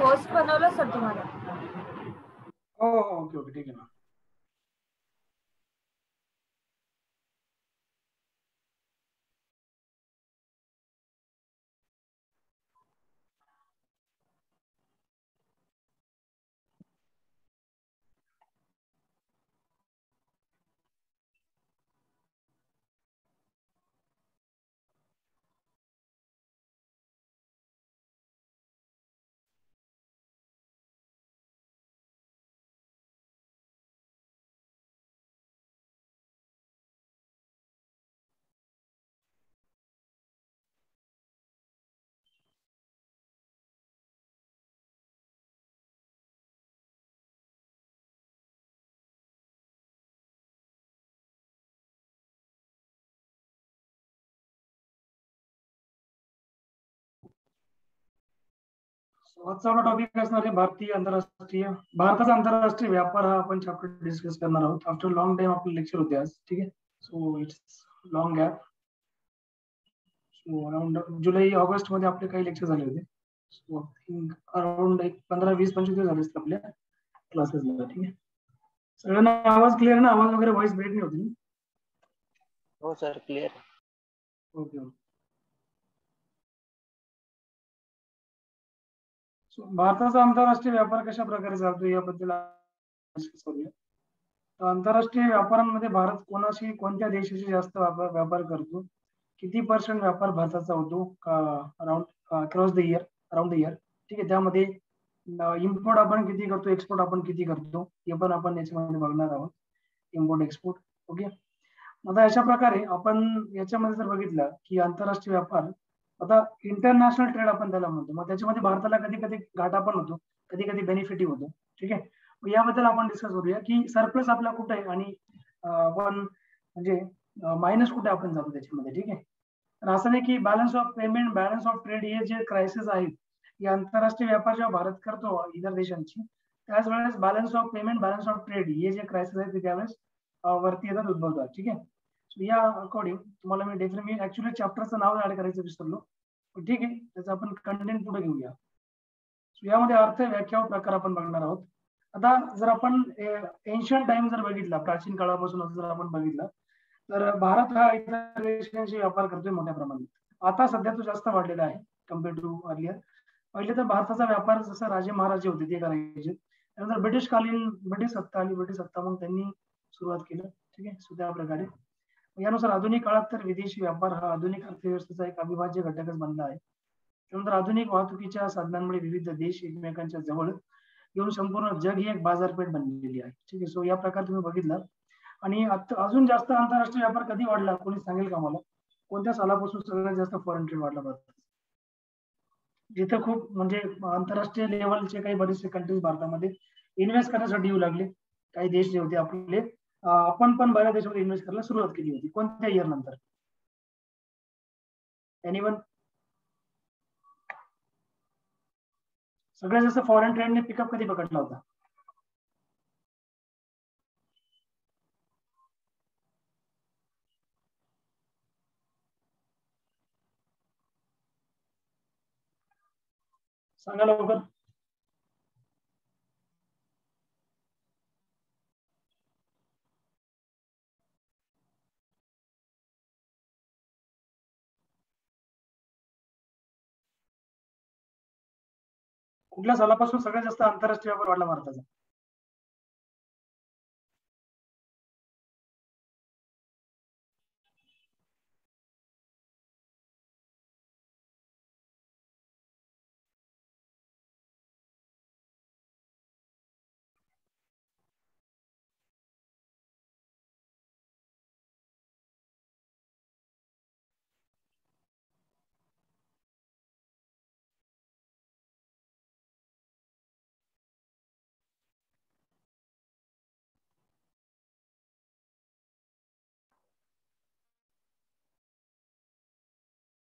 Host बनवलं sir तुम्हाला. हो ओके ओके ठीक आहे ना. आजचा आपला टॉपिक असणार आहे भारताचा आंतरराष्ट्रीय व्यापार हा आपण चॅप्टर डिस्कस करणार आहोत. आफ्टर लॉंग टाइम आपले लेक्चर होते आज. ठीक आहे. So it's long gap. So around July August मध्ये आपले काही लेक्चर झाले होते. सो अराउंड 15-20-25 दिवस झाले असतील आपल्या क्लासेसला. ठीक आहे. सगळ्यांना आवाज क्लिअर ना? आवाज वगैरे व्हॉइस ब्रेक नाही होती? हो सर क्लिअर. Okay okay. भारताचा आंतरराष्ट्रीय व्यापार कशा प्रकारे चालतो याबद्दल डिस्कस करूया. आंतरराष्ट्रीय व्यापारांमध्ये भारत कोणाशी कोणत्या देशाशी जास्त व्यापार करतो? किती % व्यापार भारताचा होतो around across the year around the year? ठीक आहे. त्यामध्ये इम्पोर्ट आपण किती करतो, एक्सपोर्ट आपण किती करतो हे पण आपण याच्यामध्ये बघणार आहोत. Import export. ओके. आता अशा प्रकारे आपण याच्यामध्ये जर बघितलं की आंतरराष्ट्रीय व्यापार आता इंटरनॅशनल ट्रेड आपण त्याला म्हणतो. मग त्याच्यामध्ये भारताला कधी कधी घाटा पण होतो, कधी कधी बेनिफिटही होतो. ठीक आहे. याबद्दल आपण डिस्कस करूया की सरप्लस आपला कुठे आहे आणि आपण म्हणजे मायनस कुठे आपण जातो त्याच्यामध्ये. ठीक आहे. तर असं नाही की balance of payment, balance of trade हे जे क्रायसिस आहेत हे आंतरराष्ट्रीय व्यापार जेव्हा भारत करतो इतर देशांची त्याच वेळेस balance of payment, balance of trade हे जे क्रायसिस आहेत ते त्यावेळेस वरती येतात, उद्भवतात. ठीक आहे. सो या अकॉर्डिंग तुम्हाला मी ऍक्च्युली चॅप्टरचं नाव ऍड करायचं विसरलो. ठीक आहे. त्याचं आपण कंटेंट पुढे घेऊया. सो यामध्ये अर्थ, व्याख्या व प्रकार आपण बघणार आहोत. आता जर आपण एन्शियंट टाइम जर बघितला, प्राचीन काळापासून जर आपण बघितलं तर भारत हा इतर देशांशी व्यापार करतोय मोठ्या प्रमाणात. आता सध्या तो जास्त वाढलेला आहे कम्पेअर टू अर्लियर. पहिले तर भारताचा व्यापार जसं राजे महाराजे होते ते करायचे. त्यानंतर ब्रिटिश सत्ता आली. ब्रिटिश सत्ता मग त्यांनी सुरुवात केलं. ठीक आहे. सो त्या प्रकारे यानुसार आधुनिक काळात तर विदेशी व्यापार हा आधुनिक अर्थव्यवस्थेचा एक अविभाज्य घटकच बनला आहे. त्यानंतर आधुनिक वाहतुकीच्या साधनांमुळे विविध देश एकमेकांच्या जवळ येऊन संपूर्ण जग ही एक बाजारपेठ बनलेली आहे. ठीक आहे. सो या प्रकारे तुम्ही बघितलं. आणि अजून जास्त आंतरराष्ट्रीय व्यापार कधी वाढला कोणी सांगेल का मला? कोणत्या सालापासून सगळ्यात जास्त फॉरेन ट्रेड वाढला भारतात? जिथं खूप म्हणजे आंतरराष्ट्रीय लेवलचे काही बरेचसे कंट्रीज भारतामध्ये इन्व्हेस्ट करण्यासाठी येऊ लागले. काही देश जे होते आपले आपण पण बऱ्याच देशामध्ये इन्व्हेस्ट करायला सुरुवात केली होती. कोणत्या इयर नंतर? एनीवन? सगळ्यात जास्त फॉरेन ट्रेडने पिकअप कधी पकडला होता? सांगा लवकर. कुठल्या सालापासून सगळ्यात जास्त आंतरराष्ट्रीय व्यापार वाढला भारताचा?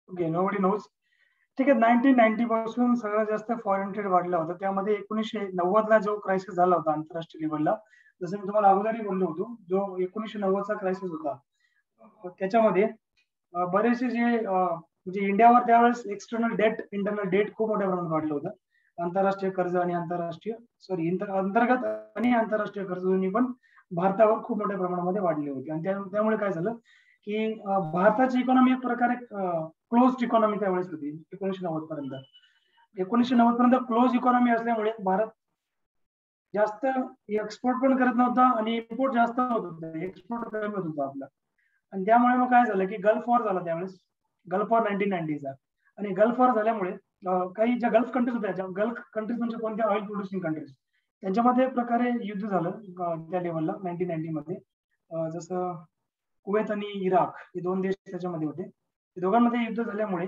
ओके. Nobody knows. ठीक आहे. 1990 पासून सगळ्यात जास्त फॉरेन ट्रेड वाढला होता. त्यामध्ये 1990 ला जो क्रायसिस झाला होता आंतरराष्ट्रीय लेवलला, जसं मी तुम्हाला अगोदरही बोललो होतो, जो 1990 चा क्रायसिस होता त्याच्यामध्ये बरेचसे जे म्हणजे इंडियावर त्यावेळेस एक्सटर्नल डेट, इंटरनल डेट खूप मोठ्या प्रमाणात वाढलं होतं. आंतरराष्ट्रीय कर्ज आणि अंतर्गत आणि आंतरराष्ट्रीय कर्ज दोन्ही पण भारतावर खूप मोठ्या प्रमाणामध्ये वाढले होते. आणि त्यामुळे काय झालं की भारताची इकॉनॉमी एक प्रकारे क्लोज इकॉनॉमी त्यावेळेस होती 1990 पर्यंत. 1990 पर्यंत क्लोज इकॉनॉमी असल्यामुळे भारत जास्त एक्सपोर्ट पण करत नव्हता आणि इम्पोर्ट जास्त होत होतं, एक्सपोर्ट कमी होत होता आपला. आणि त्यामुळे मग काय झालं की गल्फ वॉर झाला त्यावेळेस, गल्फ वॉर 1990चा. आणि गल्फ वॉर झाल्यामुळे काही ज्या गल्फ कंट्रीज होत्या, गल्फ कंट्रीज म्हणजे कोणत्या ऑइल प्रोड्युसिंग कंट्रीज, त्यांच्यामध्ये एक प्रकारे युद्ध झालं त्या लेवलला 1990 मध्ये. जसं कुवेत आणि इराक हे दोन देश त्याच्यामध्ये होते. त्या दोघांमध्ये युद्ध झाल्यामुळे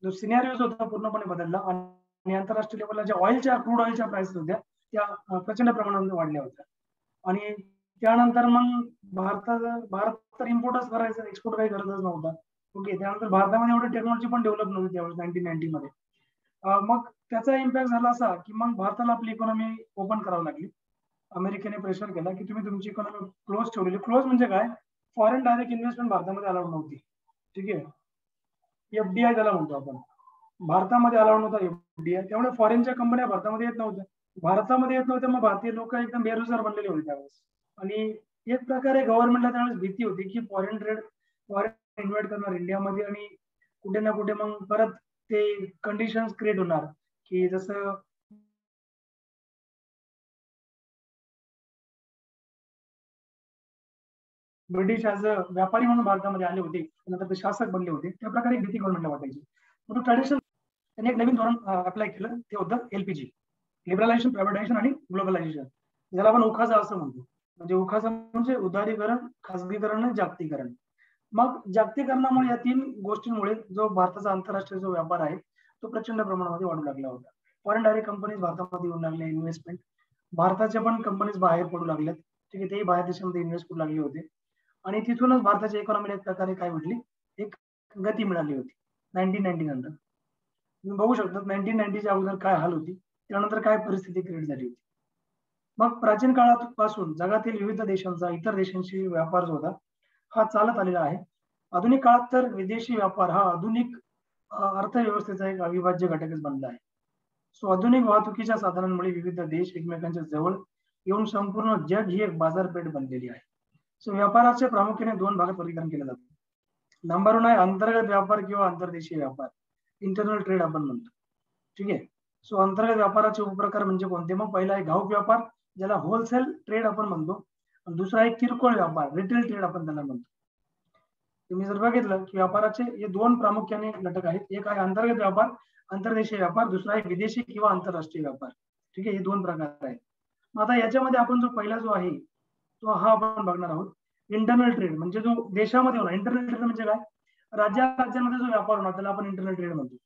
जो सिनेरियोज होता पूर्णपणे बदलला आणि आंतरराष्ट्रीय लेवलला ज्या क्रूड ऑइलच्या प्राइसेस होत्या त्या प्रचंड प्रमाणामध्ये वाढल्या होत्या. आणि त्यानंतर मग भारत तर इम्पोर्टच करायचं, एक्सपोर्ट काही गरजच नव्हता. ओके, त्यानंतर भारतामध्ये एवढी टेक्नॉलॉजी पण डेव्हलप नव्हती त्यावेळेस 1990 मध्ये. मग त्याचा इम्पॅक्ट झाला असा की मग भारताला आपली इकॉनॉमी ओपन करावी लागली. अमेरिकेने प्रेशर केला की तुम्ही तुमची इकॉनॉमी क्लोज ठेवलेली. क्लोज म्हणजे काय, फॉरेन डायरेक्ट इन्व्हेस्टमेंट भारतामध्ये अलाउड नव्हती. ठीक आहे, एफडीआय त्याला म्हणतो आपण. भारतामध्ये अलाउड नव्हता एफडीआय, त्यामुळे फॉरेनच्या कंपन्या भारतामध्ये येत नव्हत्या. भारतामध्ये येत नव्हत्या, मग भारतीय लोक एकदम बेरोजगार बनलेले होते त्यावेळेस. आणि एक प्रकारे गव्हर्नमेंटला त्यावेळेस भीती होती की फॉरेन इन्व्हेस्ट करणार इंडियामध्ये आणि कुठे ना कुठे मग परत ते कंडिशन्स क्रिएट होणार की जसं ब्रिटिश ऍज अ व्यापारी म्हणून भारतामध्ये आले होते, नंतर ते शासक बनले होते, त्या प्रकारे भीती गव्हर्नमेंटला वाटायची. म्हणून ट्रॅडिशनल त्यांनी एक नवीन धोरण अप्लाय केलं, ते होतं एलपीजी, लिबरलायझेशन, प्रायव्हेटायझेशन आणि ग्लोबलायझेशन. ज्याला आपण उखाजा असं म्हणतो. म्हणजे उखाजा म्हणजे उदारीकरण, खासगीकरण आणि जागतिकीकरण. मग जागतिकीकरणामुळे या तीन गोष्टींमुळे जो भारताचा आंतरराष्ट्रीय जो व्यापार आहे तो प्रचंड प्रमाणामध्ये वाढू लागला होता. फॉरेन डायरेक्ट कंपनीज भारतामध्ये येऊन लागले, इन्व्हेस्टमेंट. भारताच्या पण कंपनीज बाहेर पडू लागल्यात. ठीक आहे, तेही बाहेर देशामध्ये इन्व्हेस्ट करू लागले होते. आणि तिथूनच भारताच्या इकॉनॉमीला एक प्रकारे काय म्हटली, एक गती मिळाली होती 1990 नंतर. तुम्ही बघू शकता 1990च्या अगोदर काय हाल होती, त्यानंतर काय परिस्थिती क्रिएट झाली होती. मग प्राचीन काळापासून जगातील विविध देशांचा इतर देशांशी व्यापार जो होता हा चालत आलेला आहे. आधुनिक काळात तर विदेशी व्यापार हा आधुनिक अर्थव्यवस्थेचा एक अविभाज्य घटकच बनला आहे. सो आधुनिक वाहतुकीच्या साधनांमुळे विविध देश एकमेकांच्या जवळ येऊन संपूर्ण जग ही एक बाजारपेठ बनलेली आहे. सो व्यापाराचे प्रामुख्याने दोन भागात वर्गीकरण केलं जातं. नंबर 1 आहे अंतर्गत व्यापार किंवा आंतरदेशीय व्यापार, इंटरनल ट्रेड आपण म्हणतो. ठीक आहे, सो अंतर्गत व्यापाराचे उपप्रकार म्हणजे कोणते, मग पहिला आहे घाऊक व्यापार, ज्याला होलसेल ट्रेड आपण म्हणतो. दुसरा आहे किरकोळ व्यापार, रिटेल ट्रेड आपण त्याला म्हणतो. तुम्ही जर बघितलं की व्यापाराचे हे दोन प्रामुख्याने घटक आहेत. एक आहे अंतर्गत व्यापार, अंतर्देशीय व्यापार, दुसरा आहे विदेशी किंवा आंतरराष्ट्रीय व्यापार. ठीक आहे, हे दोन प्रकार आहेत. मग आता याच्यामध्ये आपण जो पहिला जो आहे तो हा आपण बघणार आहोत. इंटरनल ट्रेड म्हणजे जो देशामध्ये होणार. इंटरनल ट्रेड म्हणजे काय, राज्यामध्ये जो व्यापार होणार त्याला आपण इंटरनल ट्रेड म्हणतो.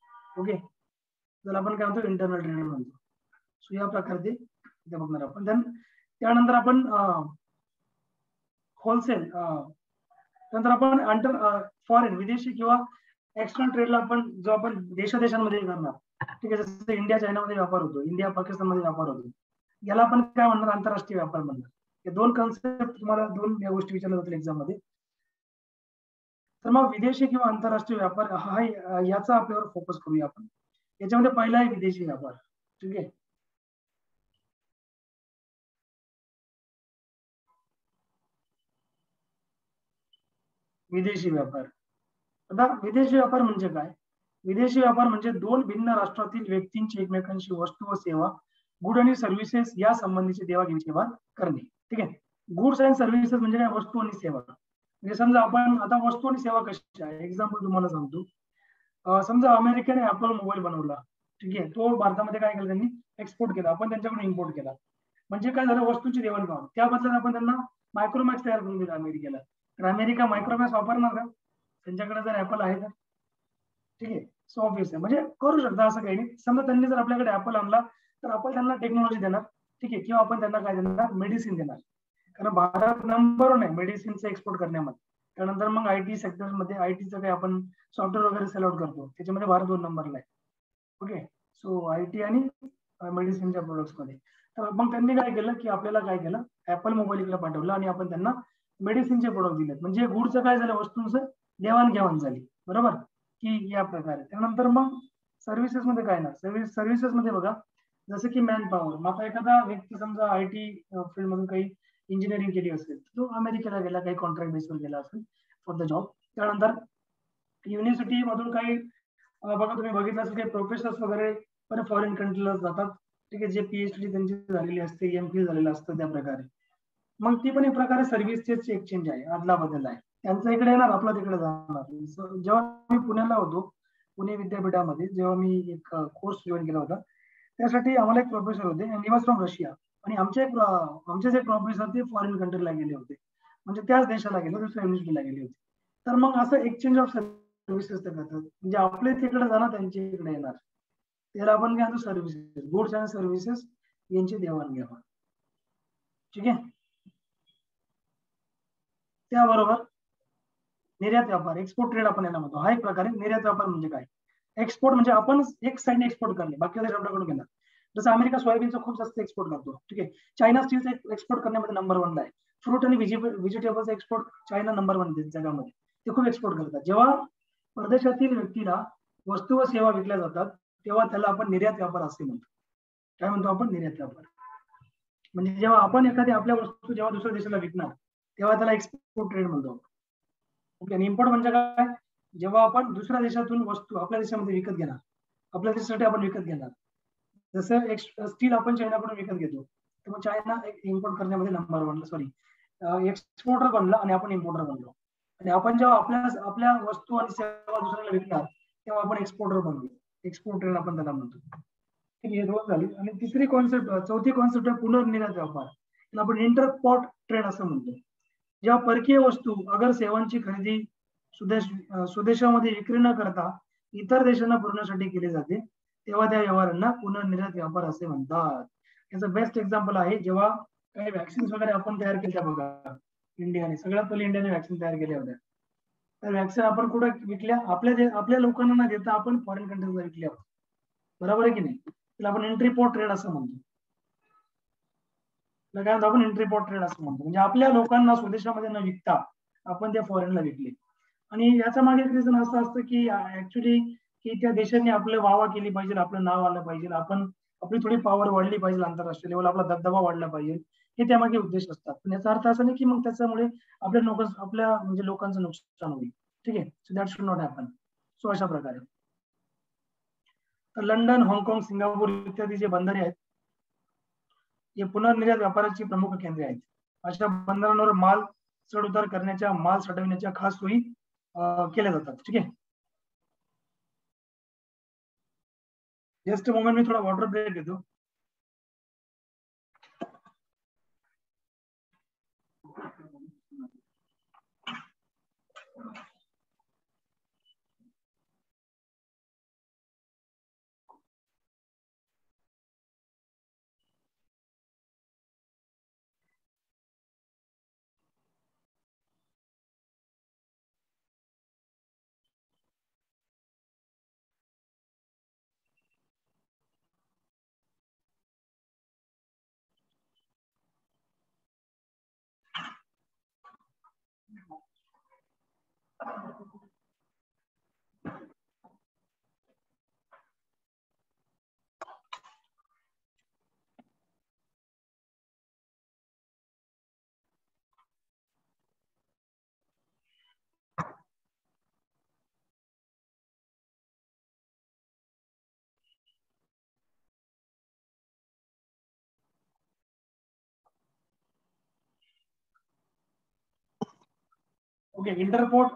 ओके, त्याला आपण काय म्हणतो, इंटरनल ट्रेड म्हणतो. सो या प्रकारे ते बघणार आपण. त्यानंतर आपण होलसेल, नंतर आपण फॉरेन विदेशी किंवा एक्सटर्नल ट्रेडला आपण जो आपण देशांमध्ये करणार. ठीक आहे, जसं इंडिया चायनामध्ये व्यापार होतो, इंडिया पाकिस्तानमध्ये व्यापार होतो, याला आपण काय म्हणणार, आंतरराष्ट्रीय व्यापार म्हणणार. हे दोन कन्सेप्ट तुम्हाला दोन या गोष्टी विचारल्या जातील एक्झाम मध्ये. तर मग विदेशी किंवा आंतरराष्ट्रीय व्यापार हा याचा आपल्यावर फोकस करूया आपण. याच्यामध्ये पहिला आहे विदेशी व्यापार. ठीक आहे, विदेशी व्यापार. आता विदेशी व्यापार म्हणजे काय, विदेशी व्यापार म्हणजे दोन भिन्न राष्ट्रातील व्यक्तींची एकमेकांशी वस्तू व सेवा, गुड आणि सर्व्हिसेस या संबंधीची देवाघेवाण करणे. ठीक आहे, गुड्स अँड सर्व्हिसेस म्हणजे काय, वस्तू आणि सेवा. म्हणजे समजा आपण आता वस्तू आणि सेवा कशी आहे, एक्झाम्पल तुम्हाला सांगतो. समजा अमेरिकेने ऍपल मोबाईल बनवला. ठीक आहे, तो भारतामध्ये काय केलं त्यांनी, एक्सपोर्ट केला, आपण त्यांच्याकडून इम्पोर्ट केला. म्हणजे काय झालं, वस्तूंची देवाणघेवाण. त्या बदल्यात आपण त्यांना मायक्रोमॅक्स तयार करून दिला अमेरिकेला. तर अमेरिका मायक्रोमॅक्स वापरणार का त्यांच्याकडे जर ऍपल आहे तर? ठीक आहे, सो ऑब्विस आहे, म्हणजे करू शकता असं काही नाही. समजा त्यांनी जर आपल्याकडे ऍपल आणला तर आपण त्यांना टेक्नॉलॉजी देणार. ठीक आहे, किंवा आपण त्यांना काय देणार, मेडिसिन देणार. कारण भारत नंबर 1 आहे मेडिसिनचं एक्सपोर्ट करण्यामध्ये. त्यानंतर मग आयटी सेक्टरमध्ये आयटीचं काही आपण सॉफ्टवेअर वगैरे सेल आउट करतो, त्याच्यामध्ये भारत 2 नंबरला आहे. ओके, सो आयटी आणि मेडिसिनच्या प्रोडक्ट्स मध्ये. तर मग त्यांनी काय केलं की आपल्याला काय केलं, ऍपल मोबाईल इकडे पाठवलं आणि आपण त्यांना मेडिसिनचे प्रोडक्ट दिलेत. म्हणजे गुडचं काय झालं, वस्तूंचं देवाणघेवाण झाली. बरोबर की या प्रकारे. त्यानंतर मग सर्व्हिसेस मध्ये काय ना, सर्व्हिसेस मध्ये बघा, जसं की मॅन पॉवर. मग आता एखादा व्यक्ती समजा IT फील्ड मधून काही इंजिनिअरिंग केली असेल, तो अमेरिकेला गेला, काही कॉन्ट्रॅक्ट बेसवर गेला असेल फॉर द जॉब. त्यानंतर युनिव्हर्सिटी मधून काही बघा, तुम्ही बघितलं असेल काही प्रोफेसर्स वगैरे पण फॉरेन कंट्रीला जातात. ठीक आहे, जे PhD त्यांची झालेली असते, MPhil झालेलं असतं त्या प्रकारे. मग ती पण एक प्रकारे सर्व्हिसचेच एक्सचेंज आहे, आदला बदल आहे. त्यांचं इकडे येणार, आपला तिकडे जाणार. जेव्हा मी पुण्याला होतो, पुणे विद्यापीठामध्ये, जेव्हा मी एक कोर्स जॉईन केला होता, त्यासाठी आम्हाला एक प्रोफेसर होते, आणि वॉज फ्रॉम रशिया. आणि आमचेच एक प्रोफेसर ते फॉरेन कंट्रीला गेले होते, म्हणजे त्याच देशाला गेले, दुसऱ्या युनिव्हर्सिटीला गेले होते. तर मग असं एक्सचेंज ऑफ सर्व्हिसेस ते करतात, म्हणजे आपले तिकडे जाणार, त्यांच्या इकडे येणार. त्याला आपण काय म्हणतो, सर्व्हिसेस, गुड्स अँड सर्व्हिसेस यांची देवाणघेवाण. ठीक आहे. त्याबरोबर निर्यात व्यापार, एक्सपोर्ट ट्रेड आपण याला म्हणतो. हा एक प्रकारे निर्यात व्यापार म्हणजे काय, एक्सपोर्ट म्हणजे आपण एक साईडने एक्सपोर्ट करणे, बाकी आपल्याकडून घेणार. जसं अमेरिका सोयाबीनचा खूप जास्त एक्सपोर्ट करतो. ठीक आहे. चायना स्टीलचा एक्सपोर्ट करण्यामध्ये नंबर 1ला आहे. फ्रूट आणि व्हेजिटेबलचा एक्सपोर्ट चायना नंबर 1 जगामध्ये, ते खूप एक्सपोर्ट करतात. जेव्हा परदेशातील व्यक्तीला वस्तू व सेवा विकल्या जातात, तेव्हा त्याला आपण निर्यात व्यापार असे म्हणतो. काय म्हणतो आपण, निर्यात व्यापार. म्हणजे जेव्हा आपण एखादी आपल्या वस्तू जेव्हा दुसऱ्या देशाला विकणार, तेव्हा त्याला एक्सपोर्ट ट्रेड म्हणतो. ओके. आणि इम्पोर्ट म्हणजे काय, जेव्हा आपण दुसऱ्या देशातून वस्तू आपल्या देशामध्ये विकत घेणार, आपल्या देशासाठी आपण विकत घेणार. जसं स्टील आपण चायनाकडून विकत घेतो, तर मग चायना इम्पोर्ट करण्यामध्ये नंबर 1, सॉरी, एक्सपोर्टर बनला आणि आपण इम्पोर्टर बनलो. आणि आपण जेव्हा आपल्या आपल्या वस्तू आणि सेवा दुसऱ्याला विकणार, तेव्हा आपण एक्सपोर्टर बनलो. एक्सपोर्ट ट्रेड आपण त्याला म्हणतो. ठीक आहे, दोन झाली. आणि तिसरी कॉन्सेप्ट, चौथी कॉन्सेप्ट आहे पुनर्निर्यात व्यापार. त्याला आपण इंटरपोर्ट ट्रेड असं म्हणतो. जेव्हा परकीय वस्तू अगर सेवांची खरेदी स्वदेशामध्ये विक्री न करता इतर देशांना पुरवण्यासाठी केली जाते, तेव्हा त्या व्यवहारांना पुनर्निर्यात व्यापार असे म्हणतात. याचं बेस्ट एक्झाम्पल आहे, जेव्हा काही व्हॅक्सिन्स वगैरे आपण तयार केल्या बघा, इंडियाने, सगळ्यात पहिले इंडियाने व्हॅक्सिन तयार केल्या होत्या. तर व्हॅक्सिन आपण कुठे विकल्या, आपल्या लोकांना न देता आपण फॉरेन कंट्रीजला विकल्या होत्या. बरोबर आहे की नाही. त्याला आपण एंट्रीपोर्ट ट्रेड असं म्हणतो. काय म्हणतो आपण, एंट्रीपोर्ट ट्रेड असं म्हणतो. म्हणजे आपल्या लोकांना स्वदेशामध्ये न विकता आपण त्या फॉरेनला विकले. आणि याच्या मागे रिझन असं असतं की ऍक्च्युली की त्या देशांनी आपलं वावा केली पाहिजे, आपलं नाव आलं पाहिजे, आपण आपली थोडी पॉवर वाढली पाहिजे, आंतरराष्ट्रीय लेवल आपला दबदबा वाढला पाहिजे, हे त्यामागे उद्देश असतात. पण याचा अर्थ असा नाही की मग त्याच्यामुळे आपल्या म्हणजे लोकांचं नुकसान होईल. ठीक आहे. So that should not happen. So अशा प्रकारे लंडन, हाँगकाँग, सिंगापूर इत्यादी जे बंदरे आहेत, हे पुनर्निर्यात व्यापाराची प्रमुख केंद्रे आहेत. अशा बंदरांवर माल चढ उतार करण्याच्या, माल साठवण्याच्या खास सोयी केल्या जातात. ठीक आहे. जस्ट मोमेंट, मी थोडा वॉटर ब्रेक घेतो. ओके. इंटरपोर्ट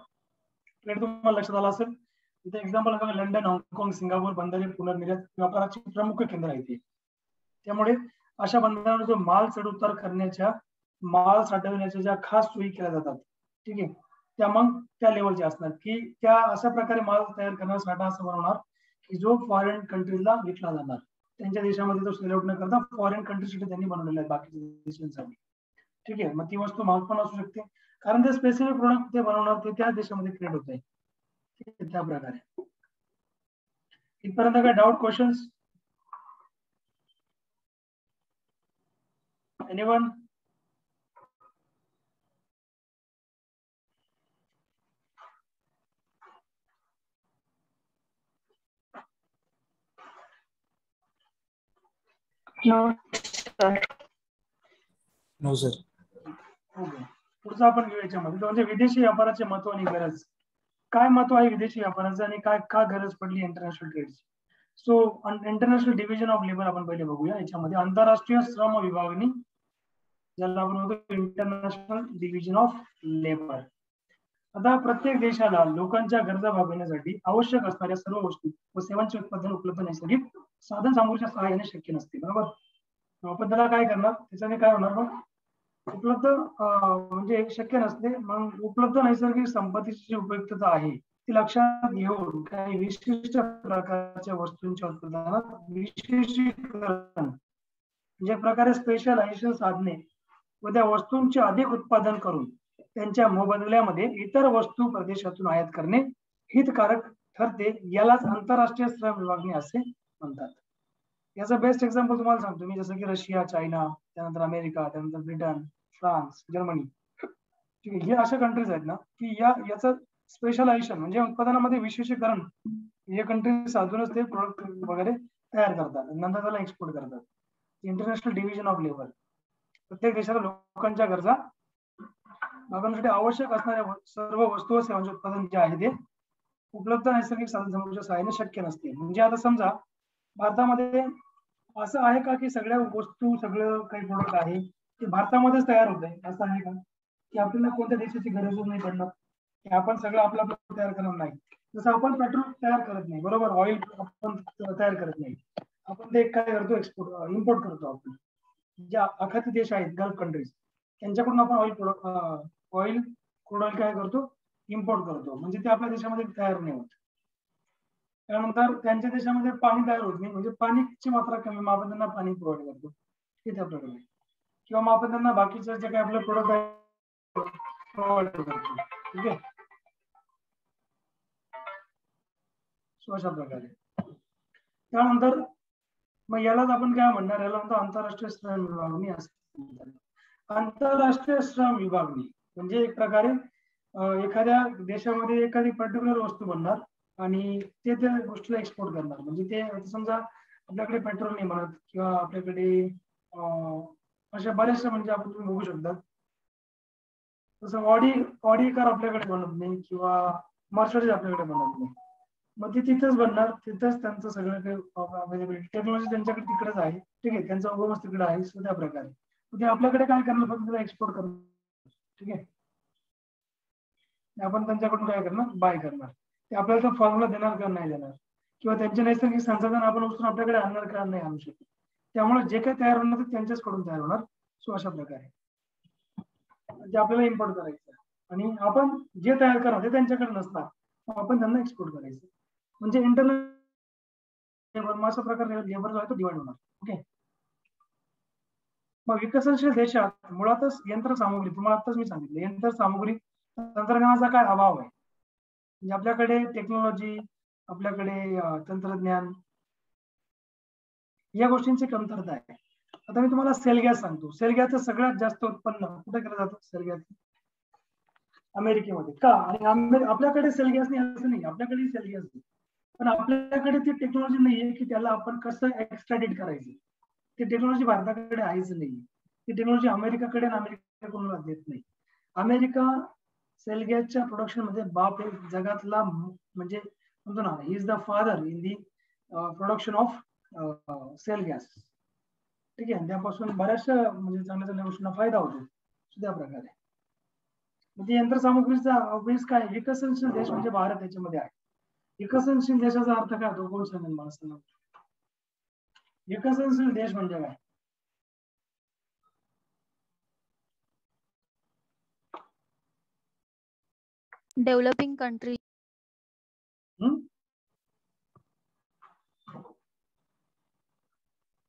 ट्रेड तुम्हाला लक्षात आला असेल. इथे एक्झाम्पल बघा, लंडन, हाँगकाँग, सिंगापूर बंदरे पुनर्निर्यात व्यापाराची प्रमुख केंद्र आहे ती. त्यामुळे अशा बंदरांवर जो माल चढ उतार करण्याच्या, माल साठवण्याच्या ज्या खास सोयी केल्या जातात, ठीक आहे, त्या मग त्या लेवलच्या असणार की त्या अशा प्रकारे माल तयार करणार, साठा असं बनवणार की जो फॉरेन कंट्रीजला विकला जाणार. त्यांच्या देशामध्ये तो सेल आउट न करता फॉरेन कंट्रीसाठी त्यांनी बनवलेला आहे, बाकीच्या देशांसाठी. ठीक आहे. मग ती वस्तू महाग पण असू शकते, कारण ते स्पेसिफिक प्रोडक्ट ते बनवणार, ते त्या देशामध्ये क्रिएट होत आहे. ठीक आहे. त्या प्रकारे इथपर्यंत काय doubt, questions, anyone? No sir. No sir. Okay, पुढचा आपण घेऊ याच्यामध्ये म्हणजे विदेशी व्यापाराचे महत्व आणि गरज. काय महत्व आहे विदेशी व्यापाराचं आणि काय का गरज पडली इंटरनॅशनल ट्रेडची. So international division of labour आपण पहिले बघूया. याच्यामध्ये आंतरराष्ट्रीय श्रम विभागणी, ज्याला आपण म्हणतो इंटरनॅशनल डिव्हिजन ऑफ लेबर. आता प्रत्येक देशाला लोकांच्या गरजा भागवण्यासाठी आवश्यक असणाऱ्या सर्व वस्तू व सेवांचे उत्पादन उपलब्ध नैसर्गिक साधन सामुग्रीच्या सहाय्याने शक्य नसते. बरोबर. आपण त्याला काय करणार, त्याच्याने काय होणार मग उपलब्ध म्हणजे शक्य नसते. मग उपलब्ध नैसर्गिक संपत्तीची जी उपयुक्तता आहे ती लक्षात घेऊन काही विशिष्ट प्रकारच्या वस्तूंच्या उत्पादनात विशेषीकरण, ज्या प्रकारे स्पेशलायझेशन साधने व त्या वस्तूंचे अधिक उत्पादन करून त्यांच्या मोबदल्यामध्ये इतर वस्तू प्रदेशातून आयात करणे हितकारक ठरते. यालाच आंतरराष्ट्रीय श्रम विभागणी असे म्हणतात. याचा बेस्ट एक्झाम्पल तुम्हाला सांगतो मी, जसं की रशिया, चायना, त्यानंतर अमेरिका, त्यानंतर ब्रिटन, फ्रान्स, जर्मनी. ठीक आहे, हे अशा कंट्रीज आहेत ना की याचं स्पेशलायझेशन म्हणजे उत्पादनामध्ये विशेषीकरण हे कंट्री साधूनच ते प्रोडक्ट वगैरे तयार करतात, नंतर त्याला एक्सपोर्ट करतात. इंटरनॅशनल डिव्हिजन ऑफ लेबर प्रत्येक देशाला लोकांच्या गरजा भागवण्यासाठी आवश्यक असणाऱ्या सर्व वस्तू व सेवांचे उत्पादन जे आहे ते उपलब्ध नैसर्गिक साधनसामुग्रीच्या सहाय्याने शक्य नसते. म्हणजे आता समजा भारतामध्ये असं आहे का की सगळ्या वस्तू सगळं काही प्रोडक्ट आहे ते भारतामध्येच तयार होत आहे, असं आहे का की आपल्याला कोणत्या देशाची गरजच नाही पडणार की आपण सगळं आपलं आपलं तयार करणार नाही. जसं आपण पेट्रोल तयार करत नाही, बरोबर, ऑइल आपण तयार करत नाही, आपण ते काय करतो एक्सपोर्ट इम्पोर्ट करतो. आपण ज्या आखाती देश आहेत गल्फ कंट्रीज त्यांच्याकडून आपण ऑइल क्रूड ऑइल काय करतो इम्पोर्ट करतो, म्हणजे ते आपल्या देशामध्ये तयार नाही होत. त्यानंतर त्यांच्या देशामध्ये पाणी तयार होत नाही, म्हणजे पाणीची मात्रा कमी, मग आपण त्यांना पाणी प्रोव्हाइड करतो ते आपल्याकडे, किंवा मग आपण त्यांना बाकीचे जे काही आपले प्रोडक्ट आहे प्रोव्हाइड करतो. ठीक आहे, अशा प्रकारे. त्यानंतर मग यालाच आपण काय म्हणणार, याला म्हणतो आंतरराष्ट्रीय श्रम विभागणी असं म्हणतात. आंतरराष्ट्रीय श्रम विभागणी म्हणजे एक प्रकारे एखाद्या देशामध्ये एखादी पर्टिक्युलर वस्तू बनणार आणि ते त्या गोष्टीला एक्सपोर्ट करणार. म्हणजे ते समजा आपल्याकडे पेट्रोल नाही बनत किंवा आपल्याकडे अशा बऱ्याचशा म्हणजे आपण तुम्ही बघू शकता तसं ऑडी कार आपल्याकडे बनत नाही किंवा मर्सिडीज आपल्याकडे बनत नाही, मग ते तिथेच बनणार, तिथेच त्यांचं सगळं काही अवेलेबिलिटी टेक्नॉलॉजी त्यांच्याकडे तिकडेच आहे. ठीक आहे, त्यांचा उगमच तिकडे आहे. सो त्या प्रकारे ते आपल्याकडे काय करणार, फक्त एक्सपोर्ट करणार. ठीक आहे, आपण त्यांच्याकडून काय करणार बाय करणार, ते आपल्याला फॉर्म्युला देणार का नाही देणार, किंवा त्यांचे नैसर्गिक संसाधन आपण उचलून आपल्याकडे आणणार का नाही आणू शकत. त्यामुळे जे काही तयार होणार ते त्यांच्याचकडून तयार होणार. सो अशा प्रकारे ते आपल्याला इम्पोर्ट करायचं आणि आपण जे तयार करणार ते त्यांच्याकडे नसणार, आपण त्यांना एक्सपोर्ट करायचं. म्हणजे इंटरनल अशा प्रकारे लेबर जो आहे तो डिवाइड होणार. ओके, मग विकसनशील देशात मुळातच यंत्रसामुग्री, तुम्हाला आताच मी सांगितलं, यंत्रसामुग्री तंत्रज्ञानाचा काय अभाव आहे. म्हणजे आपल्याकडे टेक्नॉलॉजी, आपल्याकडे तंत्रज्ञान या गोष्टींची कमतरता आहे. आता मी तुम्हाला सेल गॅस सांगतो. सेल गॅसचं सगळ्यात जास्त उत्पन्न कुठे केलं जातं, सेल गॅस अमेरिकेमध्ये. का, आणि आपल्याकडे सेल गॅस नाही असं नाही, आपल्याकडे सेल गॅस नाही, पण आपल्याकडे ती टेक्नॉलॉजी नाहीये की त्याला आपण कसं एक्स्ट्रॅडिट करायचं. ती टेक्नॉलॉजी भारताकडे आहेच नाही. ती टेक्नॉलॉजी अमेरिकेकडे आणि अमेरिका कोणाला देत नाही. अमेरिका सेल गॅसच्या प्रोडक्शन मध्ये बाप एक जगातला म्हणजे म्हणतो ना, he is the father in the production of shale gas. ठीक आहे, त्यापासून बऱ्याचशा म्हणजे चांगल्या चांगल्या गोष्टींना फायदा होतो. त्या प्रकारे म्हणजे यंत्रसामुग्रीचा ऑब्विस काय, विकसनशील देश म्हणजे भारत याच्यामध्ये आहे. विकसनशील देशाचा अर्थ काय होतो, कोण सांगेल मला सांगा. विकसनशील देश म्हणजे काय. Developing country.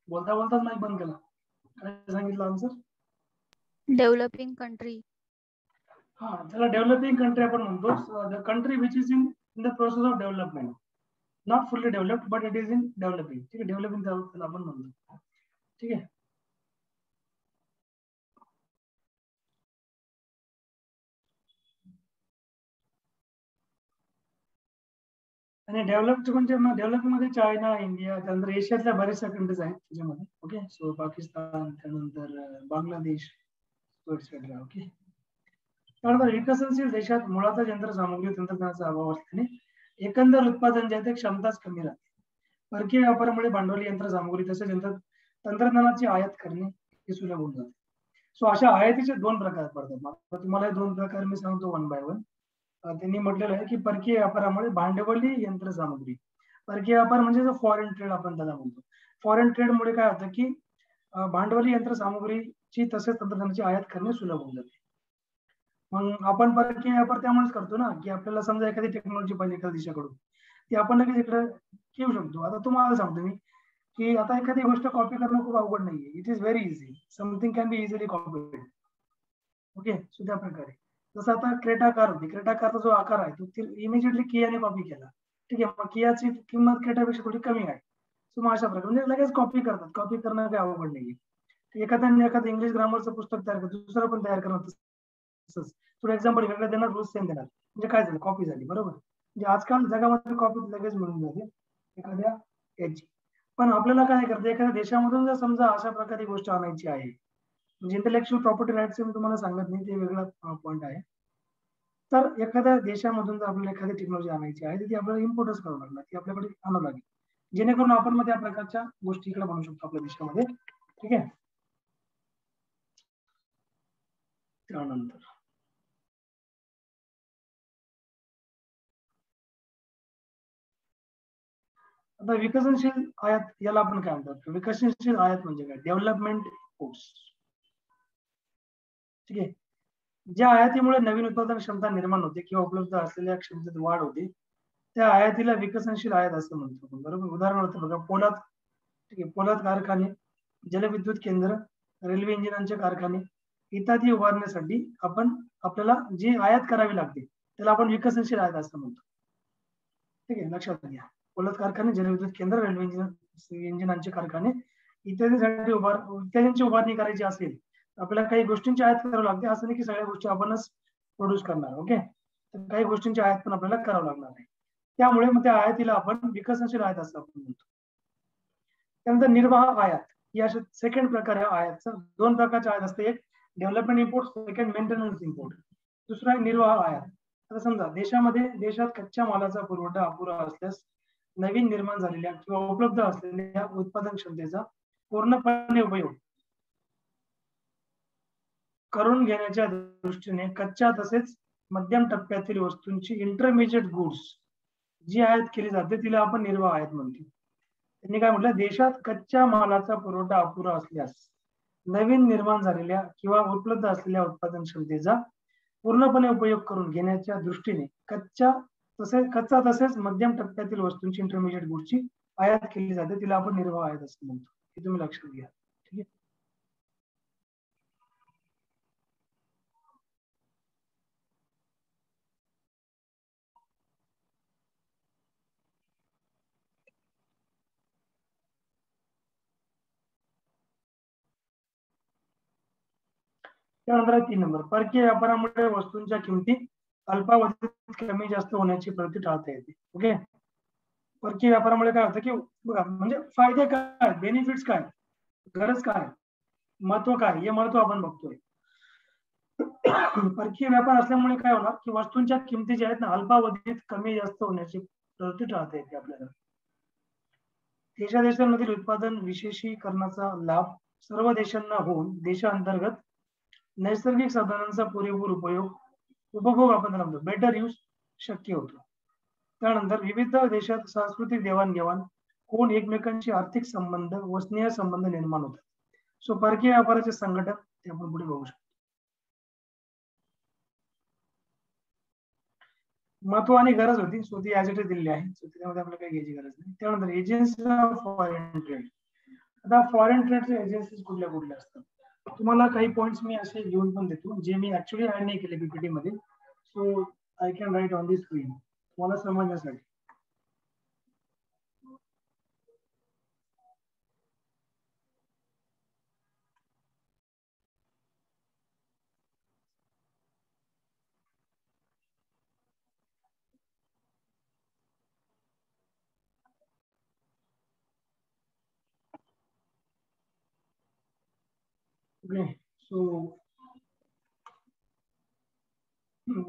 बोलता बोलताच नाही बंद केला, काय सांगितलं आन्सर. Developing country. हा, त्याला डेव्हलपिंग कंट्री आपण म्हणतो. The country which is in the process of development, not fully developed but it is in developing. ठीक आहे, डेव्हलपिंग त्याला आपण म्हणतो. ठीक आहे, आणि डेव्हलप्ड म्हणजे डेव्हलपिंग मध्ये चायना, इंडिया, त्यानंतर एशियातल्या बऱ्याचशा कंट्रीज आहेत त्याच्यामध्ये. ओके, सो पाकिस्तान, त्यानंतर बांगलादेश, एक्सेट्रा. ओके, त्यानंतर विकसनशील देशात मुळातच यंत्रसामुग्री तंत्रज्ञानाचा अभाव असल्याने एकंदर उत्पादन जे आहे ते क्षमताच कमी राहते. परकीय व्यापारामुळे भांडवली यंत्रसामुग्री तसेच तंत्रज्ञानाची आयात करणे हे सुलभ होऊन जाते. सो अशा आयातीचे दोन प्रकार पडतात. आता तुम्हाला हे दोन प्रकार मी सांगतो वन बाय वन. त्यांनी म्हटलेलं आहे की परकीय व्यापारामुळे भांडवली यंत्रसामुग्री, परकीय व्यापार म्हणजे जो फॉरेन ट्रेड आपण त्याला म्हणतो. फॉरेन ट्रेडमुळे काय होतं की भांडवली यंत्रसामुग्रीची तसेच तंत्रज्ञानाची आयात करणे सुलभ होऊन जाते. मग आपण परकीय व्यापार त्यामुळेच करतो ना की आपल्याला समजा एखादी टेक्नॉलॉजी पाहिजे एखाद्या देशाकडून, ती आपण लगेच इकडे घेऊ शकतो. आता तुम्हाला सांगतो मी की आता एखादी गोष्ट कॉपी करणं खूप अवघड नाहीये. It is very easy. Something can be easily copied. Okay, so त्या प्रकारे जसं आता क्रेटा कार होती, क्रेटा कारचा जो आकार आहे तो इमिजिएटली कियाने कॉपी केला. ठीक आहे, मग कियाची किंमत क्रेटापेक्षा थोडी कमी आहे. सो मग अशा प्रकारे म्हणजे लगेच कॉपी करतात. कॉपी करणं काही अवघड नाहीये. एखादं इंग्लिश ग्रामरचं पुस्तक तयार करतो, दुसरं पण तयार करणार तसंच. थोडं एक्झाम्पल वेगळं देणार, रूल्स सेम देणार, म्हणजे काय झालं, कॉपी झाली. बरोबर. म्हणजे आजकाल जगामध्ये कॉपी लगेच मिळून जाते एखाद्या याची. पण आपल्याला काय करते, एखाद्या देशामधून जर समजा अशा प्रकारे गोष्ट आणायची आहे, म्हणजे इंटेलेक्च्युअल प्रॉपर्टी राईट्स मी तुम्हाला सांगत नाही, ते वेगळा पॉईंट आहे. तर एखाद्या देशामधून जर आपल्याला एखादी टेक्नॉलॉजी आणायची आहे तर ती आपल्याला इम्पोर्टच करावं लागणार, ती आपल्याकडे आणावं लागेल, जेणेकरून आपण मग त्या प्रकारच्या गोष्टी इकडे बनवू शकतो आपल्या देशामध्ये. ठीक आहे. त्यानंतर आता विकसनशील आयात, याला आपण काय म्हणतात? विकसनशील आयात म्हणजे काय? Development imports. ठीक आहे. ज्या आयातीमुळे नवीन उत्पादन क्षमता निर्माण होते किंवा उपलब्ध असलेल्या क्षमतेत वाढ होते त्या आयातीला विकसनशील आयात असं म्हणतो. बरोबर. उदाहरणार्थ बघा, पोलाद. ठीक आहे, पोलाद कारखाने, जलविद्युत केंद्र, रेल्वे इंजिनांचे कारखाने इत्यादी उभारण्यासाठी आपल्याला जी आयात करावी लागते त्याला आपण विकसनशील आयात असं म्हणतो. ठीक आहे, लक्षात घ्या. पोलाद कारखाने, जलविद्युत केंद्र, रेल्वे इंजिनांचे कारखाने इत्यादींची उभारणी करायची असेल आपल्याला काही गोष्टींची आयात करावी लागते. असं नाही की सगळ्या गोष्टी आपणच प्रोड्यूस करणार. ओके, तर काही गोष्टींची आयात पण आपल्याला करावं लागणार आहे. त्यामुळे मग त्या आयातीला आपण विकसनशील आयात असं आपण म्हणतो. त्यानंतर निर्वाह आयात, ही अशा सेकंड प्रकार आहे आयातचा. दोन प्रकारचे आयात असते, एक development import, second maintenance import. दुसरा आहे निर्वाह आयात. आता समजा देशात कच्च्या मालाचा पुरवठा अपुरा असल्यास नवीन निर्माण झालेल्या किंवा उपलब्ध असलेल्या उत्पादन क्षमतेचा पूर्णपणे उपयोग करून घेण्याच्या दृष्टीने कच्च्या तसेच मध्यम टप्प्यातील वस्तूंची इंटरमिजिएट गुड्स जी आयात केली जाते तिला आपण निर्वाह आयात म्हणतो. त्यांनी काय म्हटलं, देशात कच्च्या मालाचा पुरवठा अपुरा असल्यास नवीन निर्माण झालेल्या किंवा उपलब्ध असलेल्या उत्पादन क्षमतेचा पूर्णपणे उपयोग करून घेण्याच्या दृष्टीने कच्चा तसेच मध्यम टप्प्यातील वस्तूंची इंटरमिजिएट गुडची आयात केली जाते तिला आपण निर्वाह आयात असं म्हणतो. हे तुम्ही लक्षात घ्या. ठीक आहे. त्यानंतर 3 नंबर, परकीय व्यापारामुळे वस्तूंच्या किमती अल्पावधीत कमी जास्त होण्याची प्रवृत्ती टाळता येते. ओके, परकीय व्यापारामुळे काय होतं की बघा, म्हणजे फायदे काय, बेनिफिट्स काय, गरज काय, महत्व काय, हे महत्व आपण बघतोय. परकीय व्यापार असल्यामुळे काय होणार की वस्तूंच्या किमती ज्या आहेत ना अल्पावधीत कमी जास्त होण्याची प्रवृत्ती टाळता येते आपल्याला. देशांमधील उत्पादन विशेषीकरणाचा लाभ सर्व देशांना होऊन देशांतर्गत नैसर्गिक साधनांचा पुरेपूर उपभोग आपण म्हणतो बेटर यूज शक्य होतो. त्यानंतर विविध देशात सांस्कृतिक देवाणघेवाण होऊन एकमेकांशी आर्थिक संबंध व स्नेह संबंध निर्माण होतात. सो परकीय व्यापाराचे संघटन ते आपण पुढे बघू शकतो. महत्व आणि गरज होती, सो ती ऍज इट इज दिलेली आहे, सो त्यामध्ये आपल्याला काही घ्यायची गरज नाही. त्यानंतर एजन्सी ऑफ फॉरेन ट्रेड. आता फॉरेन ट्रेडचे एजन्सीज कुठल्या असतात, तुम्हाला काही पॉइंट्स मी असे घेऊन पण देतो जे मी ऍक्च्युअली ऍड नाही केले पीपीटी मध्ये. So I can write on the screen तुम्हाला समजण्यासाठी. Okay. So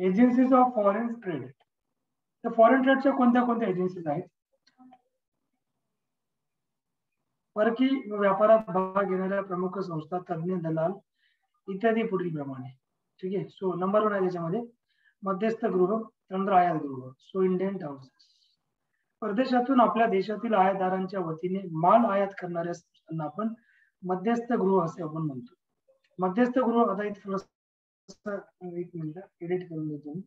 agencies of foreign trade. तर फॉरेन ट्रेडच्या कोणत्या एजन्सीज आहेत? परकीय व्यापारात भाग घेणाऱ्या प्रमुख संस्था, तज्ञ, दलाल इत्यादी पुढील प्रमाणे. ठीक आहे. सो नंबर 1 आहे त्याच्यामध्ये मध्यस्थ गृह, त्यानंतर आयात गृह. So Indian houses. परदेशातून आपल्या देशातील आयातदारांच्या वतीने माल आयात करणाऱ्या संस्थांना आपण मध्यस्थ गृह असे आपण म्हणतो. मध्यस्थ गृह, आता इथे थोडं एक मिनिट एडिट करून देतो.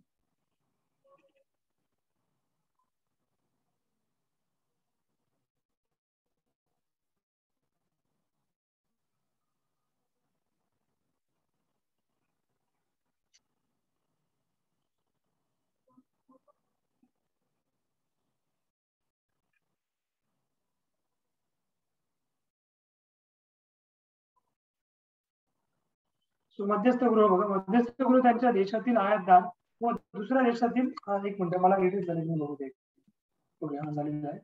सो मध्यस्थ गृह बघा, मध्यस्थ गृह त्यांच्या देशातील आयातदार व दुसऱ्या देशातील, एक मिनिट मला एडिट झाले बघू दे. ओके, हा झालेला आहे.